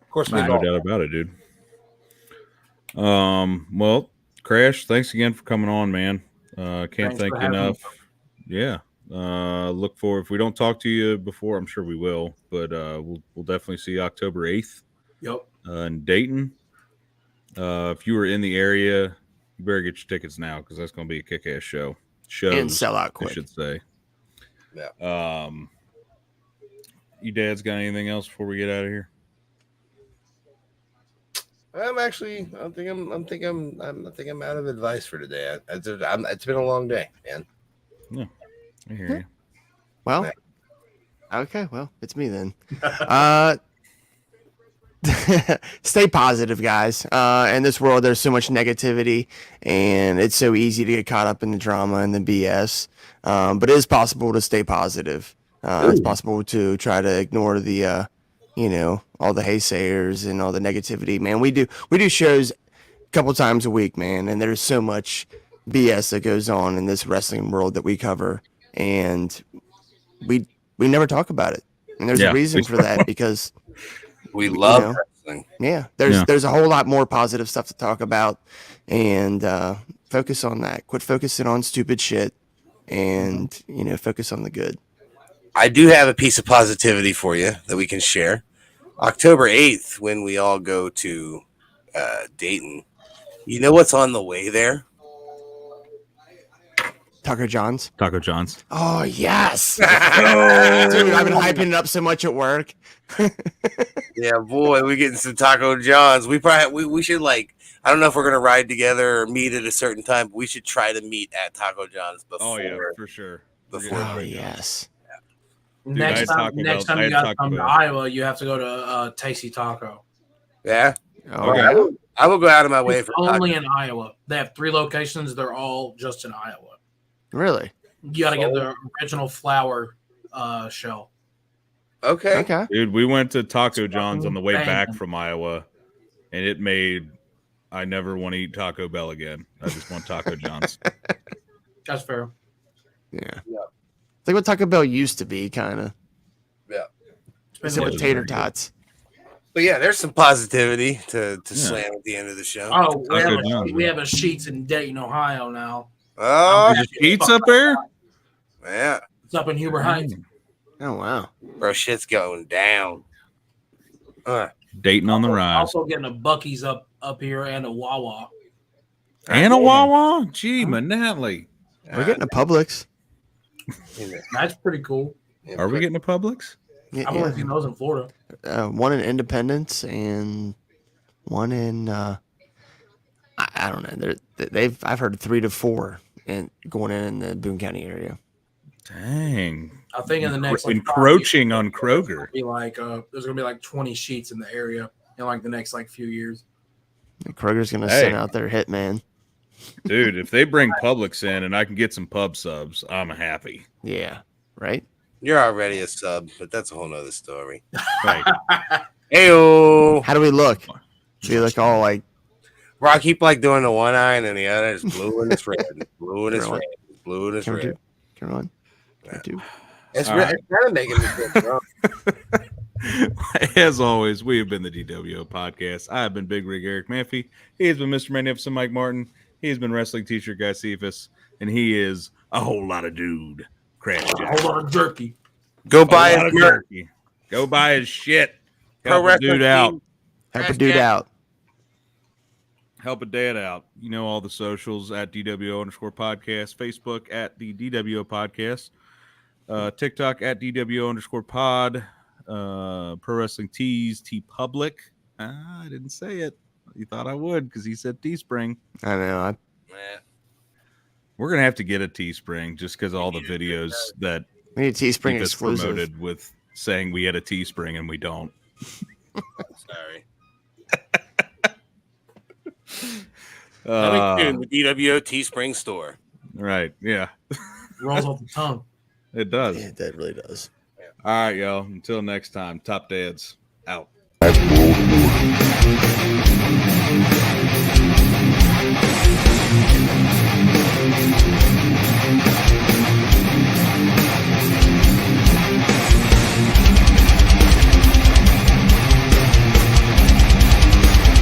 Of course, we No all. doubt about it, dude. Well, Crash, thanks again for coming on, man. Can't Thanks thank for you having enough. Yeah. Look for, if we don't talk to you before, I'm sure we will, but we'll definitely see you October 8th Yep. in Dayton. If you were in the area, you better get your tickets now, because that's going to be a kick-ass show. And sell out I quick. should say. Yeah. You dads got anything else before we get out of here? I'm actually. I think I'm out of advice for today. It's been a long day, man. I hear you. Well, okay. Well, it's me then. Stay positive, guys. In this world, there's so much negativity, and it's so easy to get caught up in the drama and the BS. But it is possible to stay positive. It's possible to try to ignore the, all the haysayers and all the negativity. Man, we do shows a couple times a week, man, and there's so much BS that goes on in this wrestling world that we cover, and we never talk about it. And there's a reason for that, because we love wrestling. Yeah, there's a whole lot more positive stuff to talk about, and focus on that. Quit focusing on stupid shit, and focus on the good. I do have a piece of positivity for you that we can share. October 8th, when we all go to Dayton, you know what's on the way there? Taco John's. Taco John's. Oh yes, dude! I've been hyping it up so much at work. Yeah, boy, we're getting some Taco John's. We probably we should, like, I don't know if we're gonna ride together or meet at a certain time, but we should try to meet at Taco John's before. Oh yeah, for sure. Oh yes. Dude, I Next had time Taco Bell. you I had guys Taco come to Bell. Iowa, you have to go to Tasty Taco. Yeah. Oh Okay. yeah. I will go out of my way It's for only tacos. in Iowa. They have 3 locations. They're all just in Iowa. Really? You got to get the original flour shell. Okay. Okay. Dude, we went to Taco John's on the way Banging. back from Iowa, and it made I never want to eat Taco Bell again. I just want Taco John's. That's fair. Yeah. Yeah. It's like what Taco Bell used to be, kind of. Yeah. Except Yeah, with it was tater very good. tots. But yeah, there's some positivity to slam at the end of the show. Oh, Taco John's, we man. have a Sheets in Dayton, Ohio now. Oh, There's Pete's up there? yeah. It's up in Huber Heights. Oh, wow. Bro, shit's going down. Dayton on the rise. Also getting a Bucky's up here and a Wawa. And a Wawa? Gee, Manatlee. We're getting a Publix. That's pretty cool. Are we getting a Publix? Yeah, I've only seen those in Florida. one in Independence and one in I don't know. I've heard 3 to 4 and going in the Boone County area. Dang. I think in the next Encroaching on Kroger. There's gonna be like 20 Sheets in the area in like the next few years. Kroger's gonna Hey. send out their hitman. Dude, if they bring Publix in and I can get some pub subs, I'm happy. Yeah, right. You're already a sub, but that's a whole nother story. Right. Heyo. How do we look? Do we look all like? Bro, I keep doing the one eye and then the other is blue and it's red. Blue and it's red. Blue and it's Camera red. 2. Camera 1. Camera 2. It's All kind of making me feel drunk. As always, we have been the DWO podcast. I have been Big Rig Eric Manfey. He has been Mr. Magnificent Mike Martin. He has been Wrestling T-shirt Guy Cephas. And he is a whole lot of dude. Crash A whole lot of jerky. Go buy his merch. jerky. Go buy his shit. Pro Help a wrestling dude out. team. Help a dude out. Help a dad out. You know all the socials at DWO_podcast. Facebook at the DWO podcast. TikTok at DWO_pod. Pro Wrestling Tees, T Public. I didn't say it. You thought I would because he said Teespring. I know. Man. We're gonna have to get a Teespring just because all the videos that We need a Teespring Cephas exclusive. promoted with saying we had a Teespring and we don't. Sorry. Uh, In the DWO Teespring store. right. Yeah, Rolls off the tongue. it does. Yeah, that really does. All right, y'all. Until next time, Top Dads out. World